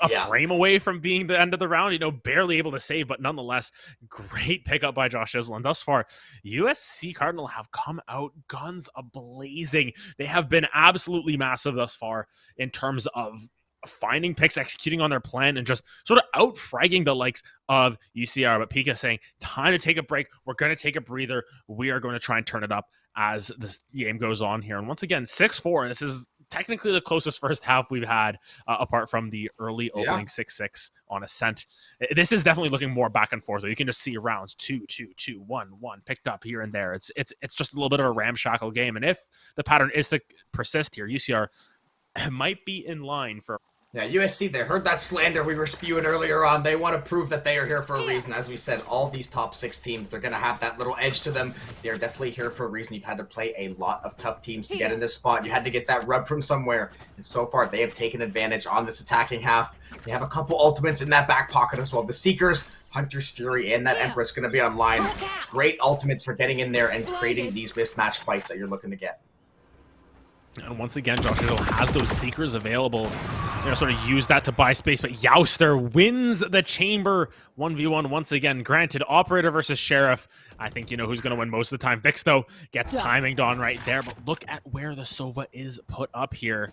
[SPEAKER 1] A frame away from being the end of the round, you know, barely able to save, but nonetheless, great pickup by Josh Island. Thus far, USC Cardinal have come out guns a-blazing. They have been absolutely massive thus far in terms of finding picks, executing on their plan, and just sort of out-fragging the likes of UCR. But Pika saying, time to take a break. We're going to take a breather. We are going to try and turn it up as this game goes on here. And once again, 6-4. This is technically the closest first half we've had, apart from the early opening 6-6 on Ascent. This is definitely looking more back and forth. So you can just see rounds 2-2-2, 1-1 picked up here and there. It's just a little bit of a ramshackle game. And if the pattern is to persist here, UCR might be in line for...
[SPEAKER 2] Yeah, USC, they heard that slander we were spewing earlier on. They want to prove that they are here for a reason. As we said, all these top 6 teams, they're going to have that little edge to them. They're definitely here for a reason. You've had to play a lot of tough teams to get in this spot. You had to get that rub from somewhere. And so far, they have taken advantage on this attacking half. They have a couple ultimates in that back pocket as well. The Seekers, Hunter's Fury, and that Empress going to be online. Great ultimates for getting in there and creating these mismatch fights that you're looking to get.
[SPEAKER 1] And once again, Josh Hill has those Seekers available. You know, sort of use that to buy space, but Youster wins the chamber 1v1 once again. Granted, Operator versus Sheriff. I think you know who's going to win most of the time. Vix, though, gets timinged on right there, but look at where the Sova is put up here.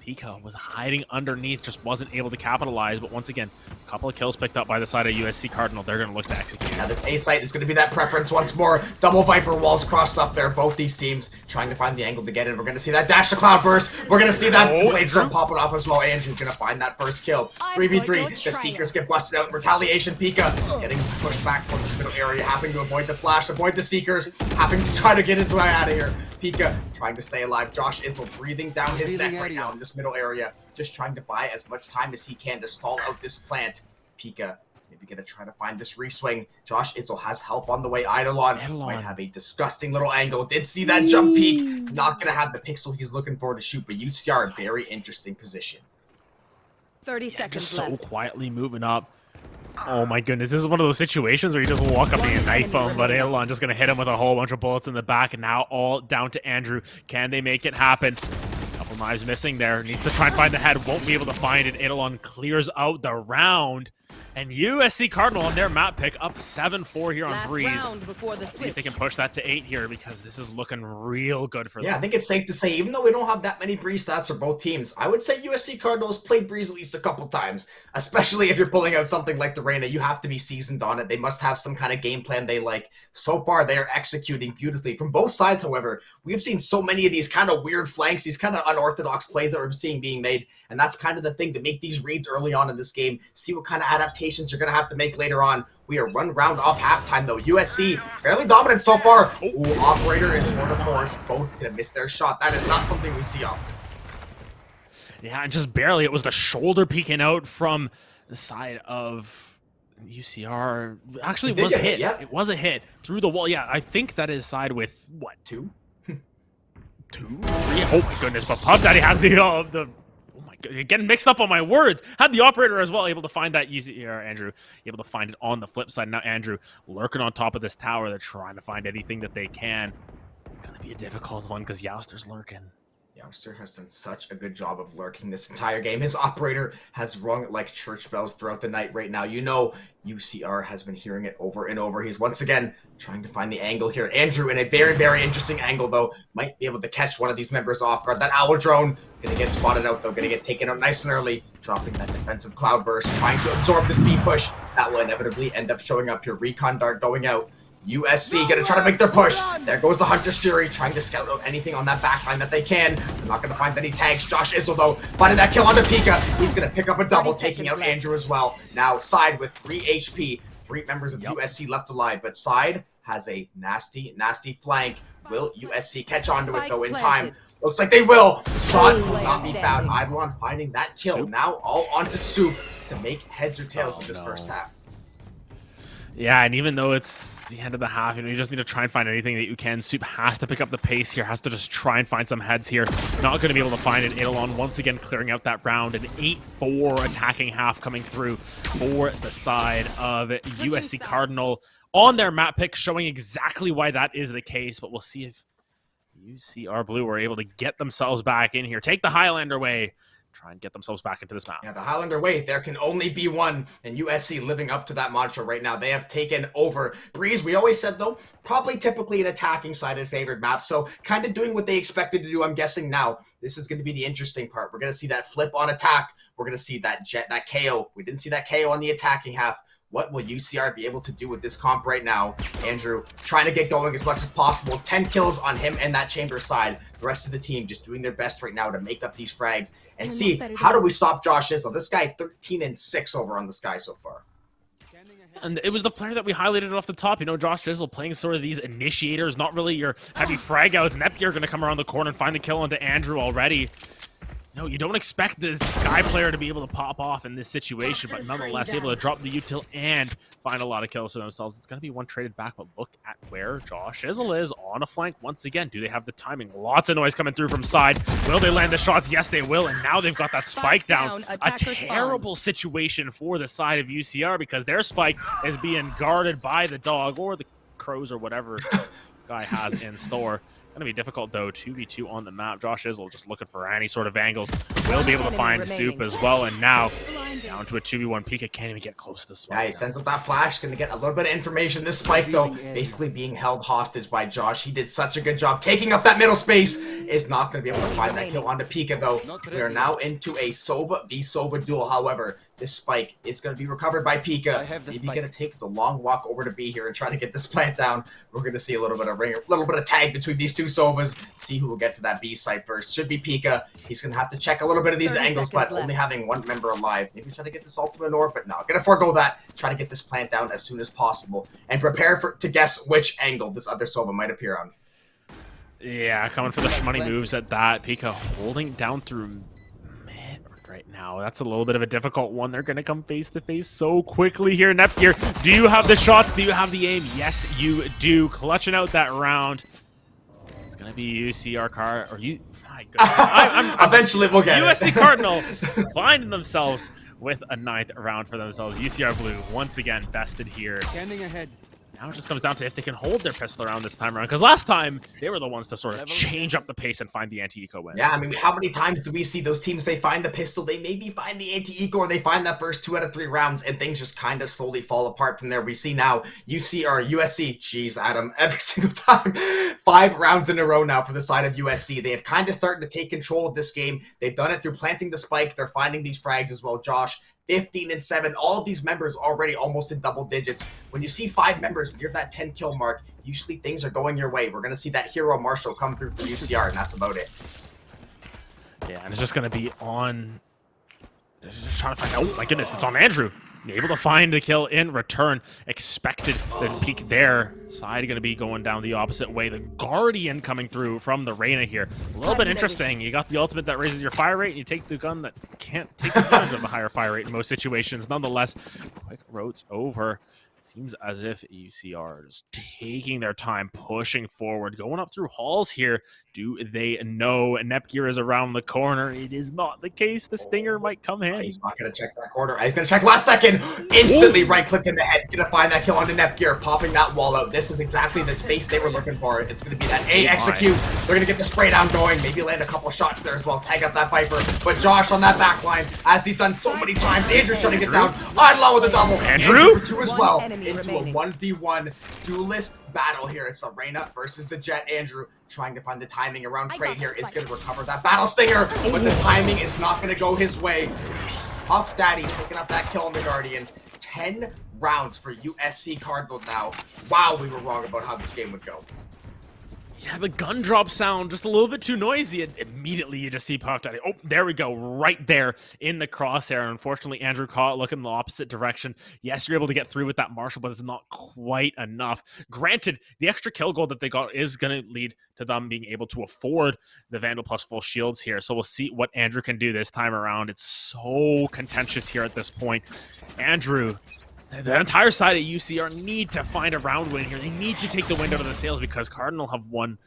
[SPEAKER 1] Pika was hiding underneath, just wasn't able to capitalize. But once again, a couple of kills picked up by the side of USC Cardinal. They're going to look to execute.
[SPEAKER 2] Yeah, this A site is going to be that preference once more. Double Viper walls crossed up there. Both these teams trying to find the angle to get in. We're going to see that dash to Cloudburst. We're going to see that blade storm popping off as well. Andrew's going to find that first kill. 3v3. The Seekers get busted out. Retaliation. Pika getting pushed back from this middle area, having to avoid the flash, avoid the Seekers, having to try to get his way out of here. Pika trying to stay alive. Josh Izzle breathing down his neck right now in this middle area, just trying to buy as much time as he can to stall out this plant. Pika maybe gonna try to find this reswing. Josh Izzle has help on the way. Eidolon might have a disgusting little angle. Did see that jump peek. Not gonna have the pixel he's looking for to shoot, but UCR, very interesting position.
[SPEAKER 3] 30 seconds
[SPEAKER 1] just
[SPEAKER 3] left.
[SPEAKER 1] so quietly moving up. Oh my goodness, this is one of those situations where you just walk up and knife him, but Eidolon just gonna hit him with a whole bunch of bullets in the back, and now all down to Andrew. Can they make it happen? Couple knives missing there. Needs to try and find the head, won't be able to find it. Eidolon clears out the round. And USC Cardinal on their map pick up 7-4 here on Breeze. Let's see if they can push that to 8 here, because this is looking real good for them.
[SPEAKER 2] Yeah, I think it's safe to say, even though we don't have that many Breeze stats for both teams, I would say USC Cardinals played Breeze at least a couple times, especially if you're pulling out something like the Reyna. You have to be seasoned on it. They must have some kind of game plan they like. So far, they are executing beautifully. From both sides, however, we've seen so many of these kind of weird flanks, these kind of unorthodox plays that we're seeing being made, and that's kind of the thing to make these reads early on in this game. See what kind of adaptations you're going to have to make later on. We are one round off halftime, though. USC fairly dominant so far. Ooh, Operator and Tour de Force both going to miss their shot. That is not something we see often.
[SPEAKER 1] Yeah, and just barely. It was the shoulder peeking out from the side of UCR. Actually, it was a hit.
[SPEAKER 2] Yeah.
[SPEAKER 1] It was a hit through the wall. Yeah, I think that is side with, what, 2? 2? 3? Oh my goodness, but Pub Daddy has the oh my god, you're getting mixed up on my words. Had the Operator as well, able to find that UCR, Andrew, able to find it on the flip side. Now Andrew lurking on top of this tower. They're trying to find anything that they can. It's going to be a difficult one because Jouster's lurking.
[SPEAKER 2] Youngster has done such a good job of lurking this entire game. His Operator has rung like church bells throughout the night right now. You know, UCR has been hearing it over and over. He's once again trying to find the angle here. Andrew in a very, very interesting angle, though. Might be able to catch one of these members off guard. That Owl Drone gonna get spotted out, though. Gonna get taken out nice and early. Dropping that defensive Cloudburst. Trying to absorb this B push. That will inevitably end up showing up here. Recon Dart going out. USC gonna try to make their push. There goes the Hunter's Fury, trying to scout out anything on that backline that they can. They're not gonna find any tags. Josh Izzle, though, finding that kill onto Pika. He's gonna pick up a double, taking out Andrew as well. Now Side with 3 HP, 3 members of USC left alive, but Side has a nasty, nasty flank. Will USC catch on to it, though, in time? Looks like they will. Shot will not be found. Eidolon finding that kill. Now all onto Soup to make heads or tails of this first half.
[SPEAKER 1] Yeah, and even though it's the end of the half, you just need to try and find anything that you can. Soup has to pick up the pace here, has to just try and find some heads here. Not going to be able to find it. Eidolon once again clearing out that round. An 8-4 attacking half coming through for the side of USC Cardinal on their map pick, showing exactly why that is the case. But we'll see if UCR Blue were able to get themselves back in here. Take the Highlander way. Try and get themselves back into this map.
[SPEAKER 2] Yeah, the Highlander way, there can only be one, and USC living up to that mantra right now. They have taken over. Breeze, we always said, though, probably typically an attacking-sided favored map, so kind of doing what they expected to do, I'm guessing now. This is going to be the interesting part. We're going to see that flip on attack. We're going to see that KO. We didn't see that KO on the attacking half. What will UCR be able to do with this comp right now? Andrew trying to get going as much as possible. 10 kills on him and that chamber side. The rest of the team just doing their best right now to make up these frags and see how do we stop Josh Izzle. This guy 13-6 over on the Sky so far.
[SPEAKER 1] And it was the player that we highlighted off the top. You know, Josh Izzle playing sort of these initiators, not really your heavy frag outs. Nepgear going to come around the corner and find the kill onto Andrew already. No, you don't expect this Sky player to be able to pop off in this situation, but nonetheless able to drop the util and find a lot of kills for themselves. It's going to be one traded back, but look at where Josh Izzle is on a flank once again. Do they have the timing? Lots of noise coming through from side. Will they land the shots? Yes, they will, and now they've got that spike down. A terrible situation for the side of UCR because their spike is being guarded by the dog or the crows or whatever guy has in store. Gonna be difficult though. 2v2 on the map. Josh Izzle just looking for any sort of angles. Will be able to find Soup as well. And now down to a 2v1. Pika can't even get close to the spike.
[SPEAKER 2] Yeah, he sends up that flash. Gonna get a little bit of information. This spike though, basically being held hostage by Josh. He did such a good job taking up that middle space. Is not gonna be able to find that kill onto Pika though. We are now into a Sova v Sova duel. However, this spike is going to be recovered by Pika. Maybe going to take the long walk over to B here and try to get this plant down. We're going to see a little bit of tag between these two Sovas. See who will get to that B site first. Should be Pika. He's going to have to check a little bit of these angles, but only having one member alive. Maybe try to get this ultimate orb, but no. Going to forego that. Try to get this plant down as soon as possible and prepare to guess which angle this other Sova might appear on.
[SPEAKER 1] Yeah, coming for the shmoney moves at that. Pika holding down through right now. That's a little bit of a difficult one. They're going to come face to face so quickly here. Nepgear, do you have the shots? Do you have the aim? Yes, you do. Clutching out that round. It's going to be UCR car or you. My goodness.
[SPEAKER 2] Eventually we'll get
[SPEAKER 1] USC
[SPEAKER 2] it.
[SPEAKER 1] Cardinal finding themselves with a 9th round for themselves. UCR Blue once again bested here.
[SPEAKER 4] Standing ahead.
[SPEAKER 1] Now it just comes down to if they can hold their pistol around this time around. Because last time, they were the ones to sort of change up the pace and find the anti-eco win.
[SPEAKER 2] Yeah, I mean, how many times do we see those teams, they find the pistol, they maybe find the anti-eco, or they find that first 2 out of 3 rounds, and things just kind of slowly fall apart from there. We see now USC, jeez, Adam, every single time, 5 rounds in a row now for the side of USC. They have kind of started to take control of this game. They've done it through planting the spike. They're finding these frags as well. Josh, 15-7. All of these members already almost in double digits. When you see 5 members near that 10 kill mark, usually things are going your way. We're going to see that hero Marshall come through for UCR, and that's about it.
[SPEAKER 1] Yeah, and it's just going to be on... Just trying to find out. Oh my goodness, it's on Andrew. Able to find the kill in return. Expected the peak there. Side going to be going down the opposite way. The Guardian coming through from the Reyna here. A little bit interesting. You got the ultimate that raises your fire rate, and you take the gun that can't take advantage of the higher fire rate in most situations. Nonetheless, quick roads over. Seems as if UCR is taking their time, pushing forward, going up through halls here. Do they know Nepgear is around the corner? It is not the case. The Stinger might come in.
[SPEAKER 2] He's not going to check that corner. He's going to check last second. Instantly right-click in the head. Going to find that kill onto Nepgear, popping that wall out. This is exactly the space they were looking for. It's going to be that A execute. They're going to get the spray down going. Maybe land a couple shots there as well. Tag up that Viper. But Josh on that back line, as he's done so many times. Andrew shutting it down. Idle with a double.
[SPEAKER 1] Andrew
[SPEAKER 2] for 2 as well. Into a 1v1 duelist battle here. It's Reyna versus the Jet. Andrew trying to find the timing around Crate here. Is going to recover that battle stinger, but the timing is not going to go his way. Puff Daddy picking up that kill on the Guardian. 10 rounds for USC Cardinal now. Wow, we were wrong about how this game would go.
[SPEAKER 1] Yeah, the gun drop sound just a little bit too noisy, and immediately you just see Puff Daddy. Oh, there we go, right there in the crosshair. And unfortunately, Andrew caught looking the opposite direction. Yes, you're able to get through with that Marshall, but it's not quite enough. Granted, the extra kill goal that they got is going to lead to them being able to afford the Vandal plus full shields here. So we'll see what Andrew can do this time around. It's so contentious here at this point. Andrew, the entire side of UCR need to find a round win here. They need to take the wind out of the sails because Cardinal have won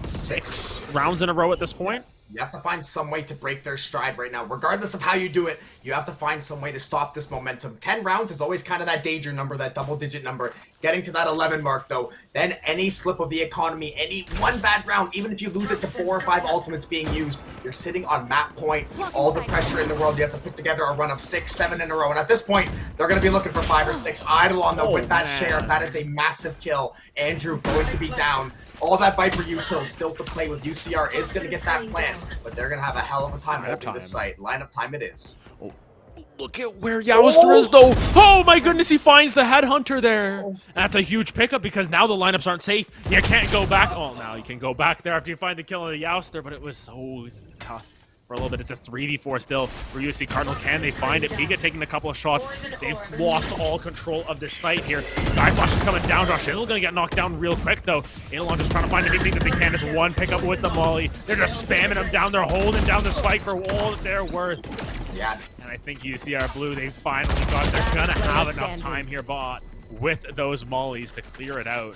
[SPEAKER 1] 6 rounds in a row at this point.
[SPEAKER 2] You have to find some way to break their stride right now. Regardless of how you do it, you have to find some way to stop this momentum. 10 rounds is always kind of that danger number, that double-digit number. Getting to that 11 mark, though, then any slip of the economy, any one bad round, even if you lose it to 4 or 5 ultimates being used, you're sitting on map point. All the pressure in the world, you have to put together a run of 6, 7 in a row. And at this point, they're going to be looking for 5 or 6. Eidolon, though, with that sheriff, that is a massive kill. Andrew going to be down. All that Viper util still to play with. UCR is going to get that plan, but they're going to have a hell of a time opening this site. Lineup time it is.
[SPEAKER 1] Oh, look at where Yowster is, though. Oh, my goodness, he finds the headhunter there. That's a huge pickup because now the lineups aren't safe. You can't go back. Oh, now you can go back there after you find the kill on the Yowster, but it was so tough. For a little bit, it's a 3v4 still for USC Cardinal. Can they find it? Pika taking a couple of shots. They've lost all control of this site here. Skyflash is coming down. Josh Izzle gonna get knocked down real quick though. Eidolon just trying to find anything that they can. Just one pickup with the molly. They're just spamming them down. They're holding down the spike for all that they're worth.
[SPEAKER 2] Yeah.
[SPEAKER 1] And I think UCR Blue, they finally got. They're gonna have enough time here, bot, with those mollies to clear it out.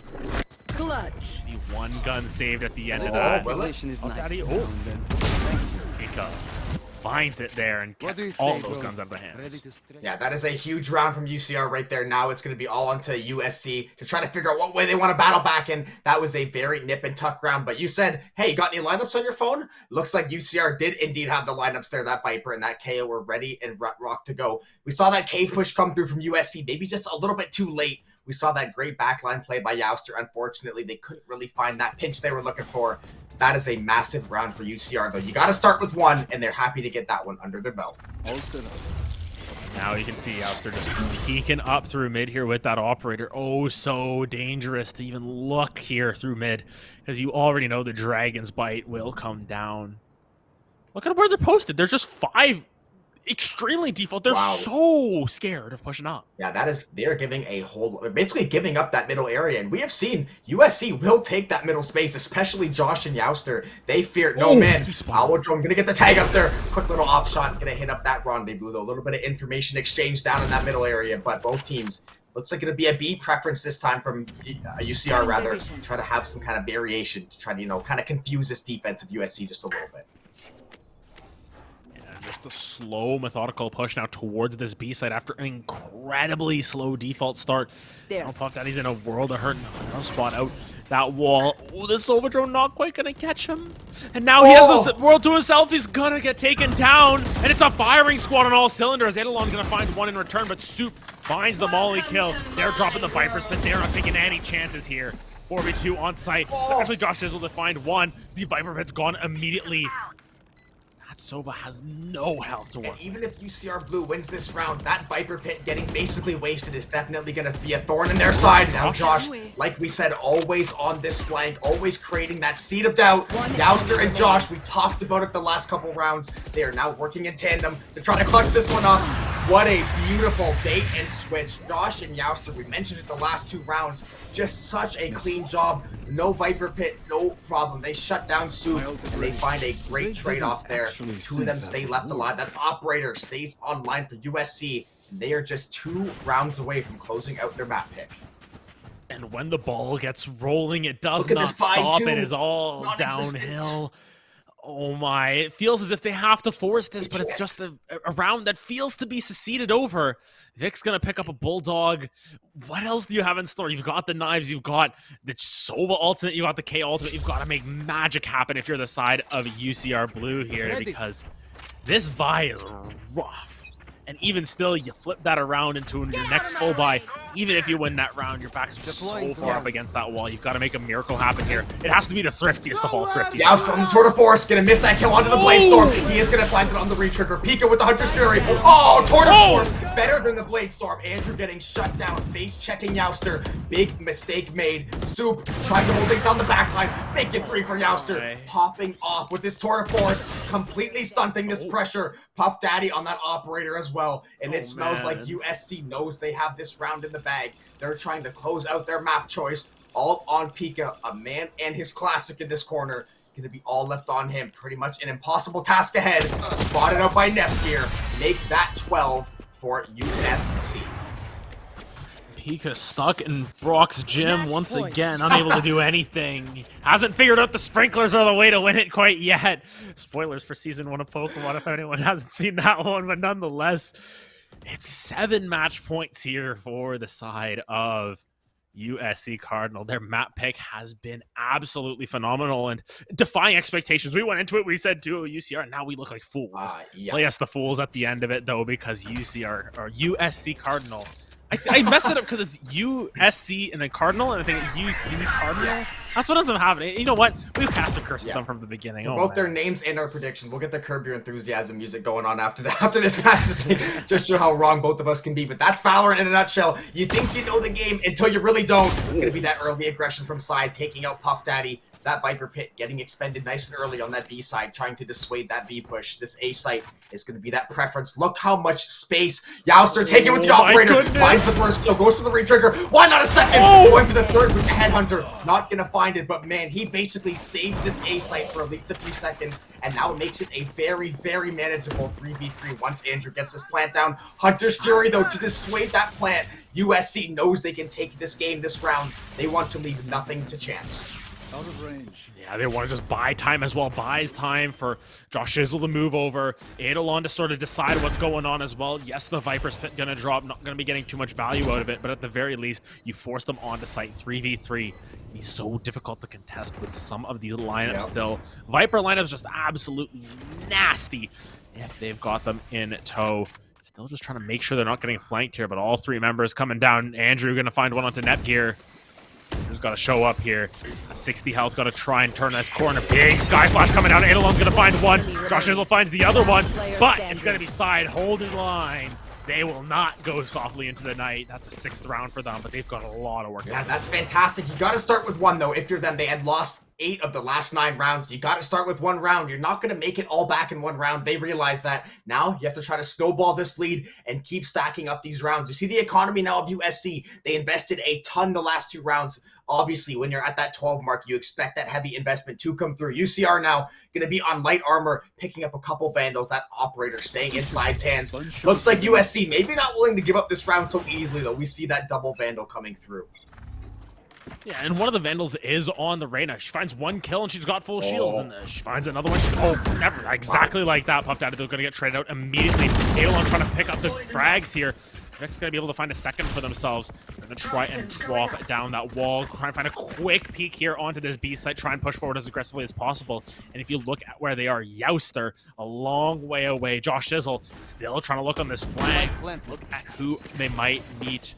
[SPEAKER 3] Clutch.
[SPEAKER 1] The one gun saved at the end of that.
[SPEAKER 4] Relation is nice.
[SPEAKER 1] Daddy.
[SPEAKER 4] now
[SPEAKER 1] Oh.
[SPEAKER 4] and then.
[SPEAKER 1] Pika finds it there and gets all those guns out of the hands.
[SPEAKER 2] Yeah, that is a huge round from UCR right there. Now it's going to be all onto USC to try to figure out what way they want to battle back in. That was a very nip and tuck round. But you said, hey, you got any lineups on your phone? Looks like UCR did indeed have the lineups there. That Viper and that KO were ready and rock to go. We saw that cave push come through from USC, maybe just a little bit too late. We saw that great backline play by Youster. Unfortunately, they couldn't really find that pinch they were looking for. That is a massive round for UCR, though. You got to start with one, and they're happy to get that one under their belt.
[SPEAKER 1] Now you can see Youster just peeking up through mid here with that operator. Oh, so dangerous to even look here through mid, because you already know the Dragon's Bite will come down. Look at where they're posted. There's just 5 extremely default. They're so scared of pushing up.
[SPEAKER 2] Yeah, they're giving a whole, basically giving up that middle area. And we have seen USC will take that middle space, especially Josh and Youster. They fear, no man, Alwodrome gonna get the tag up there. Quick little op shot, gonna hit up that rendezvous though. A little bit of information exchange down in that middle area, but both teams, looks like it'll be a B preference this time from UCR rather. Try to have some kind of variation to try to, you know, kind of confuse this defense of USC just a little bit.
[SPEAKER 1] Just a slow, methodical push now towards this B side after an incredibly slow default start. Now Puff Daddy's in a world of hurt. No spot out that wall. Oh, this Overdrone not quite gonna catch him. And now he has this world to himself. He's gonna get taken down. And it's a firing squad on all cylinders. Eidolon's gonna find one in return, but Soup finds the molly kill. They're dropping the Vipers, but they're not taking any chances here. 4v2 on site. It's actually Josh Dizzle to find one. The Viper pit's gone immediately. Sova has no health to work.
[SPEAKER 2] And even if UCR Blue wins this round, that Viper pit getting basically wasted is definitely going to be a thorn in their side. Now Josh, like we said, always on this flank, always creating that seed of doubt. Youster and Josh, we talked about it the last couple rounds. They are now working in tandem to try to clutch this one up. What a beautiful bait and switch. Josh and Youster, we mentioned it the last 2 rounds. Just such a clean job. No Viper pit, no problem. They shut down Soup, and they find a great trade-off there. 2 of them stay left alive. That operator stays online for USC. And they are just 2 rounds away from closing out their map pick.
[SPEAKER 1] And when the ball gets rolling, it does not stop. It is all downhill. Oh my, it feels as if they have to force this, but it's just a round that feels to be seceded over. Vic's gonna pick up a Bulldog. What else do you have in store? You've got the knives, you've got the Sova ultimate, you've got the K ultimate. You've got to make magic happen if you're the side of UCR Blue here, because this buy is rough. And even still, you flip that around into your next full buy. Even if you win that round, your back's just so far up against that wall. You've got to make a miracle happen here. It has to be the thriftiest of all thrifties.
[SPEAKER 2] Youster on the Tour de Force, gonna miss that kill onto the Blade Storm. He is gonna plant it on the re-trigger. Pika with the Hunter's Fury. Oh, Tour de Force, better than the Blade Storm. Andrew getting shut down, face checking Youster. Big mistake made. Soup trying to hold things down the backline. Make it 3 for Youster. Popping off with this Tour de Force, completely stunting this pressure. Puff Daddy on that operator as well. And it smells like USC knows they have this round in the bag. They're trying to close out their map choice. All on Pika, a man and his classic in this corner. Going to be all left on him. Pretty much an impossible task ahead. Spotted out by Neff here. Make that 12 for USC.
[SPEAKER 1] Pika stuck in Brock's gym once again, unable to do anything. Hasn't figured out the sprinklers are the way to win it quite yet. Spoilers for Season 1 of Pokemon if anyone hasn't seen that one, but nonetheless, it's 7 match points here for the side of USC Cardinal. Their map pick has been absolutely phenomenal and defying expectations. We went into it, we said duo UCR, and now we look like fools. Play us the fools at the end of it, though, because UCR or USC Cardinal. I mess it up because it's USC and then Cardinal, and I think it's UC Cardinal. That's what ends up happening. You know what? We've cast a curse with them from the beginning.
[SPEAKER 2] Both their names and our prediction. We'll get the Curb Your Enthusiasm music going on after this match to just show how wrong both of us can be. But that's Valorant in a nutshell. You think you know the game until you really don't. Gonna be that early aggression from side, taking out Puff Daddy. That Viper pit getting expended nice and early on that B side, trying to dissuade that B push. This A site is going to be that preference. Look how much space Youster taking with the operator. Finds the first kill, goes for the re-trigger. Why not a second? Going for the third with the headhunter. Not going to find it, but man, he basically saved this A site for at least a few seconds, and now it makes it a very, very manageable 3v3 once Andrew gets his plant down. Hunter's Fury, though, to dissuade that plant. USC knows they can take this game this round. They want to leave nothing to chance.
[SPEAKER 4] Out of range.
[SPEAKER 1] Yeah, they want to just buy time as well. Buys time for Josh Shizzle to move over. Eidolon to sort of decide what's going on as well. Yes, the Viper's going to drop. Not going to be getting too much value out of it. But at the very least, you force them onto site 3v3. He's so difficult to contest with some of these lineups still. Viper lineups just absolutely nasty if they've got them in tow. Still just trying to make sure they're not getting flanked here. But all three members coming down. Andrew going to find one onto Netgear. Andrew's got to show up here. 60 health, got to try and turn this corner. Big Sky Flash coming down. Eidolon's going to find one. Josh Shizzle finds the other one, but it's going to be side holding line. They will not go softly into the night. That's a 6th round for them, but they've got a lot of work.
[SPEAKER 2] Yeah, that's fantastic. You got to start with one, though. If you're them, they had lost 8 of the last 9 rounds. You got to start with one round. You're not going to make it all back in one round. They realize that. Now you have to try to snowball this lead and keep stacking up these rounds. You see the economy now of USC. They invested a ton the last 2 rounds. Obviously, when you're at that 12 mark, you expect that heavy investment to come through. UCR now going to be on light armor, picking up a couple Vandals. That operator staying inside's hands. Looks like USC maybe not willing to give up this round so easily, though. We see that double Vandal coming through.
[SPEAKER 1] Yeah, and one of the Vandals is on the Reyna. She finds one kill and she's got full shields, and she finds another one. Never exactly like that. Puffed Daddy, they're going to get traded out immediately. Eidolon trying to pick up the frags here. Vic's going to be able to find a second for themselves. They're going to try and drop down that wall, try and find a quick peek here onto this B site, try and push forward as aggressively as possible. And if you look at where they are, Youster, a long way away. Josh Shizzle still trying to look on this flank. Look at who they might meet.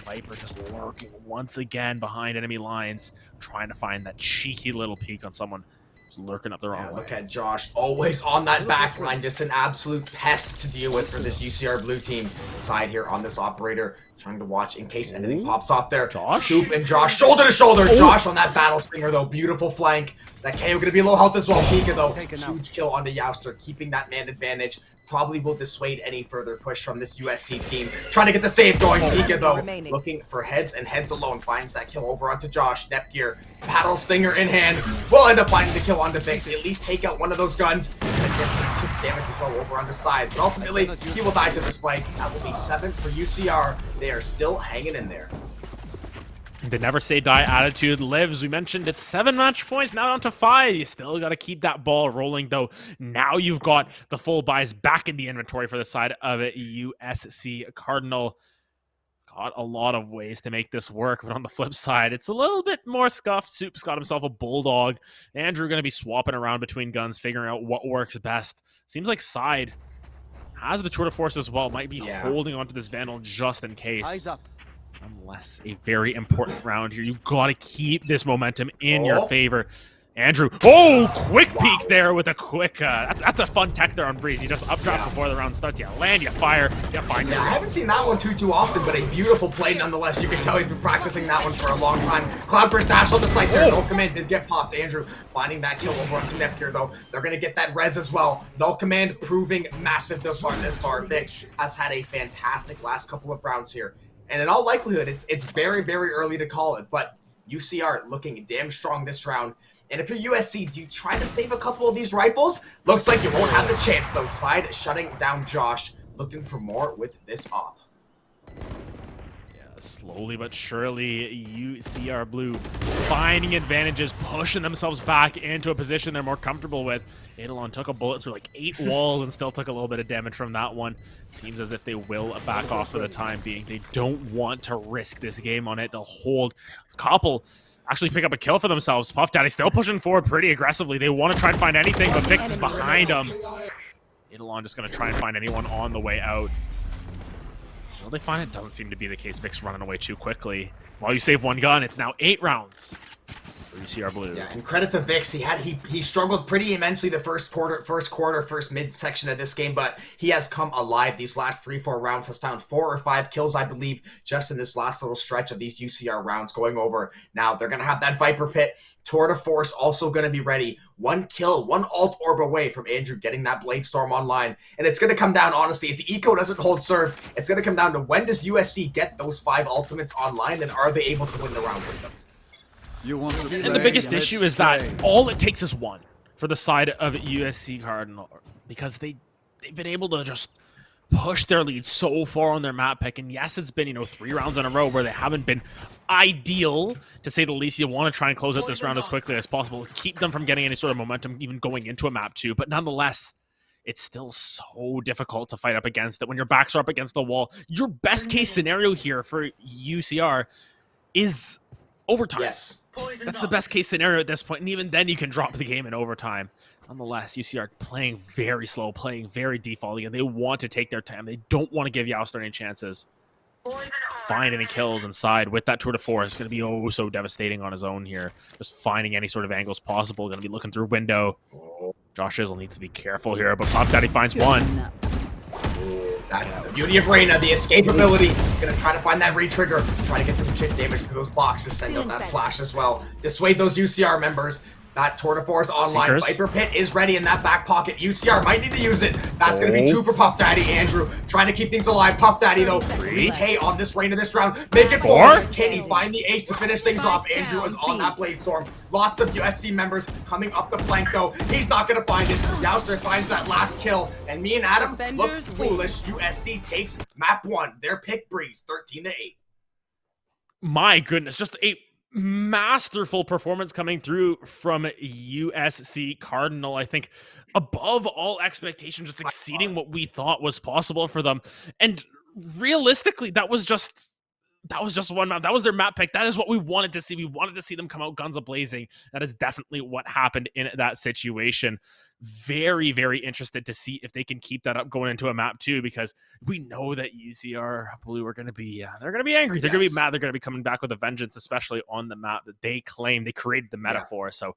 [SPEAKER 1] Viper just lurking once again behind enemy lines, trying to find that cheeky little peek on someone who's lurking up the wrong way.
[SPEAKER 2] Look at Josh, always on that back line, just an absolute pest to deal with for this UCR blue team side here on this operator. Trying to watch in case anything pops off there.
[SPEAKER 1] Josh?
[SPEAKER 2] Soup and Josh, shoulder to shoulder. Josh on that battle stinger though, beautiful flank. That KO gonna be low health as well. Pika though, huge kill onto Youster, keeping that man advantage. Probably will dissuade any further push from this USC team. Trying to get the save going. Pika though, looking for heads and heads alone. Finds that kill over onto Josh. Netgear, battle stinger in hand. Will end up finding the kill onto Vix. At least take out one of those guns and get some chip damage as well over on the side. But ultimately, he will die to the spike. That will be 7 for UCR. They are still hanging in there.
[SPEAKER 1] The never say die attitude lives. We mentioned it's 7 match points, now down to 5. You still got to keep that ball rolling, though. Now you've got the full buys back in the inventory for the side of it. USC Cardinal got a lot of ways to make this work, but on the flip side, it's a little bit more scuffed. Soup's got himself a Bulldog. Andrew going to be swapping around between guns, figuring out what works best. Seems like side has the tour de force as well. Might be holding onto this Vandal just in case.
[SPEAKER 4] Eyes up.
[SPEAKER 1] Nonetheless, a very important round here. You got to keep this momentum in your favor. Andrew, quick peek there with a quick, that's a fun tech there on Breeze. You just updraft before the round starts. You land, you fire, you find
[SPEAKER 2] I haven't seen that one too often, but a beautiful play nonetheless. You can tell he's been practicing that one for a long time. Cloudburst dash on the site there. Null Command did get popped. Andrew finding that kill over onto Netgear though. They're going to get that res as well. Null Command proving massive this far. Vix has had a fantastic last couple of rounds here. And in all likelihood, it's very, very early to call it, but UCR looking damn strong this round. And if you're USC, do you try to save a couple of these rifles? Looks like you won't have the chance, though. Side shutting down Josh, looking for more with this op.
[SPEAKER 1] Slowly but surely, UCR Blue finding advantages, pushing themselves back into a position they're more comfortable with. Eidolon took a bullet through like 8 walls and still took a little bit of damage from that one. Seems as if they will back off for the time being. They don't want to risk this game on it. They'll hold. Couple actually pick up a kill for themselves. Puff Daddy still pushing forward pretty aggressively. They want to try and find anything, but Vix is behind them. Eidolon just going to try and find anyone on the way out. Will they find it? Doesn't seem to be the case. Vic's running away too quickly. While you save one gun, it's now 8 rounds for UCR Blue.
[SPEAKER 2] Yeah, and credit to Vix. He struggled pretty immensely the first mid-section of this game, but he has come alive these last 3-4 rounds, has found 4 or 5 kills, I believe, just in this last little stretch of these UCR rounds going over. Now, they're going to have that Viper Pit. Tour de Force also going to be ready. 1 kill, 1 alt orb away from Andrew getting that Blade Storm online. And it's going to come down, honestly, if the eco doesn't hold serve, it's going to come down to when does USC get those 5 ultimates online, and are they able to win the round with them?
[SPEAKER 1] And the biggest issue is that all it takes is 1 for the side of USC Cardinal, because they've been able to just pushed their lead so far on their map pick. And yes, it's been, 3 rounds in a row where they haven't been ideal, to say the least. You want to try and close out this round as quickly as possible, keep them from getting any sort of momentum even going into a map 2. But nonetheless, it's still so difficult to fight up against it when your backs are up against the wall. Your best case scenario here for UCR is overtime.
[SPEAKER 2] Yes.
[SPEAKER 1] That's the best case scenario at this point, and even then you can drop the game in overtime. Nonetheless, UCR playing very slow, playing very defaulty, and they want to take their time. They don't want to give Jouster any chances. Find any kills inside with that tour de force. It's going to be oh so devastating on his own here. Just finding any sort of angles possible. Going to be looking through window. Josh Izzle needs to be careful here, but Puff Daddy finds one.
[SPEAKER 2] That's the beauty of Reyna, the escapability. Gonna try to find that re-trigger, try to get some chip damage to those boxes, send out that flash as well. Dissuade those UCR members. That Tour de Force online.
[SPEAKER 1] Seekers.
[SPEAKER 2] Viper Pit is ready in that back pocket. UCR might need to use it. That's going to be 2 for Puff Daddy. Andrew trying to keep things alive. Puff Daddy, though, 3K on this Reyna this round. Make it 4. Can he find the ace to finish things off? Andrew is on that Blade Storm. Lots of USC members coming up the flank, though. He's not going to find it. Jouster finds that last kill. And me and Adam look foolish. USC takes map 1. Their pick breeze, 13-8.
[SPEAKER 1] My goodness, just a masterful performance coming through from USC Cardinal. I think above all expectations, just exceeding what we thought was possible for them. And realistically, that was just one map. That was their map pick. That is what we wanted to see. We wanted to see them come out guns a-blazing. That is definitely what happened in that situation. Very, very interested to see if they can keep that up going into a map 2, because we know that UCR Blue are going to be, they're going to be angry. They're going to be mad. They're going to be coming back with a vengeance, especially on the map that they claim they created the meta for. So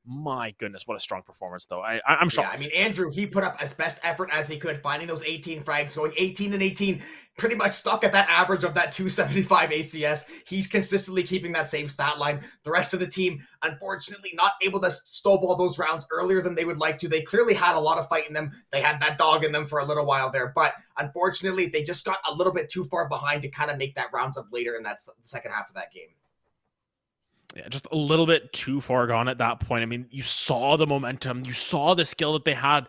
[SPEAKER 1] my goodness, what a strong performance, though. I'm shocked.
[SPEAKER 2] Yeah, I mean, Andrew, he put up as best effort as he could, finding those 18 frags, going 18 and 18, pretty much stuck at that average of that 275 ACS. He's consistently keeping that same stat line. The rest of the team, unfortunately, not able to snowball those rounds earlier than they would like to. They clearly had a lot of fight in them. They had that dog in them for a little while there, but unfortunately, they just got a little bit too far behind to kind of make that rounds up later in that second half of that game.
[SPEAKER 1] Yeah, just a little bit too far gone at that point. I mean, you saw the momentum, you saw the skill that they had,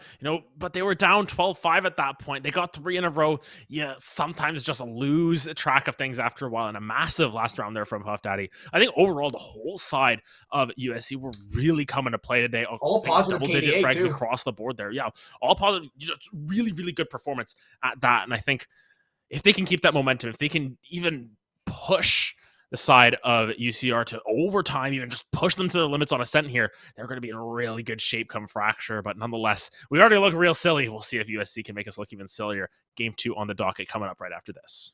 [SPEAKER 1] but they were down 12-5 at that point. They got 3 in a row. Yeah, sometimes just lose track of things after a while, and a massive last round there from Puff Daddy. I think overall, the whole side of USC were really coming to play today.
[SPEAKER 2] All positive
[SPEAKER 1] double-digit
[SPEAKER 2] KDA
[SPEAKER 1] frags
[SPEAKER 2] too.
[SPEAKER 1] across the board there. Yeah, all positive. Just really, really good performance at that. And I think if they can keep that momentum, if they can even push the side of UCR to overtime, even just push them to the limits on Ascent here, they're going to be in really good shape come Fracture. But nonetheless, we already look real silly. We'll see if USC can make us look even sillier. Game 2 on the docket coming up right after this.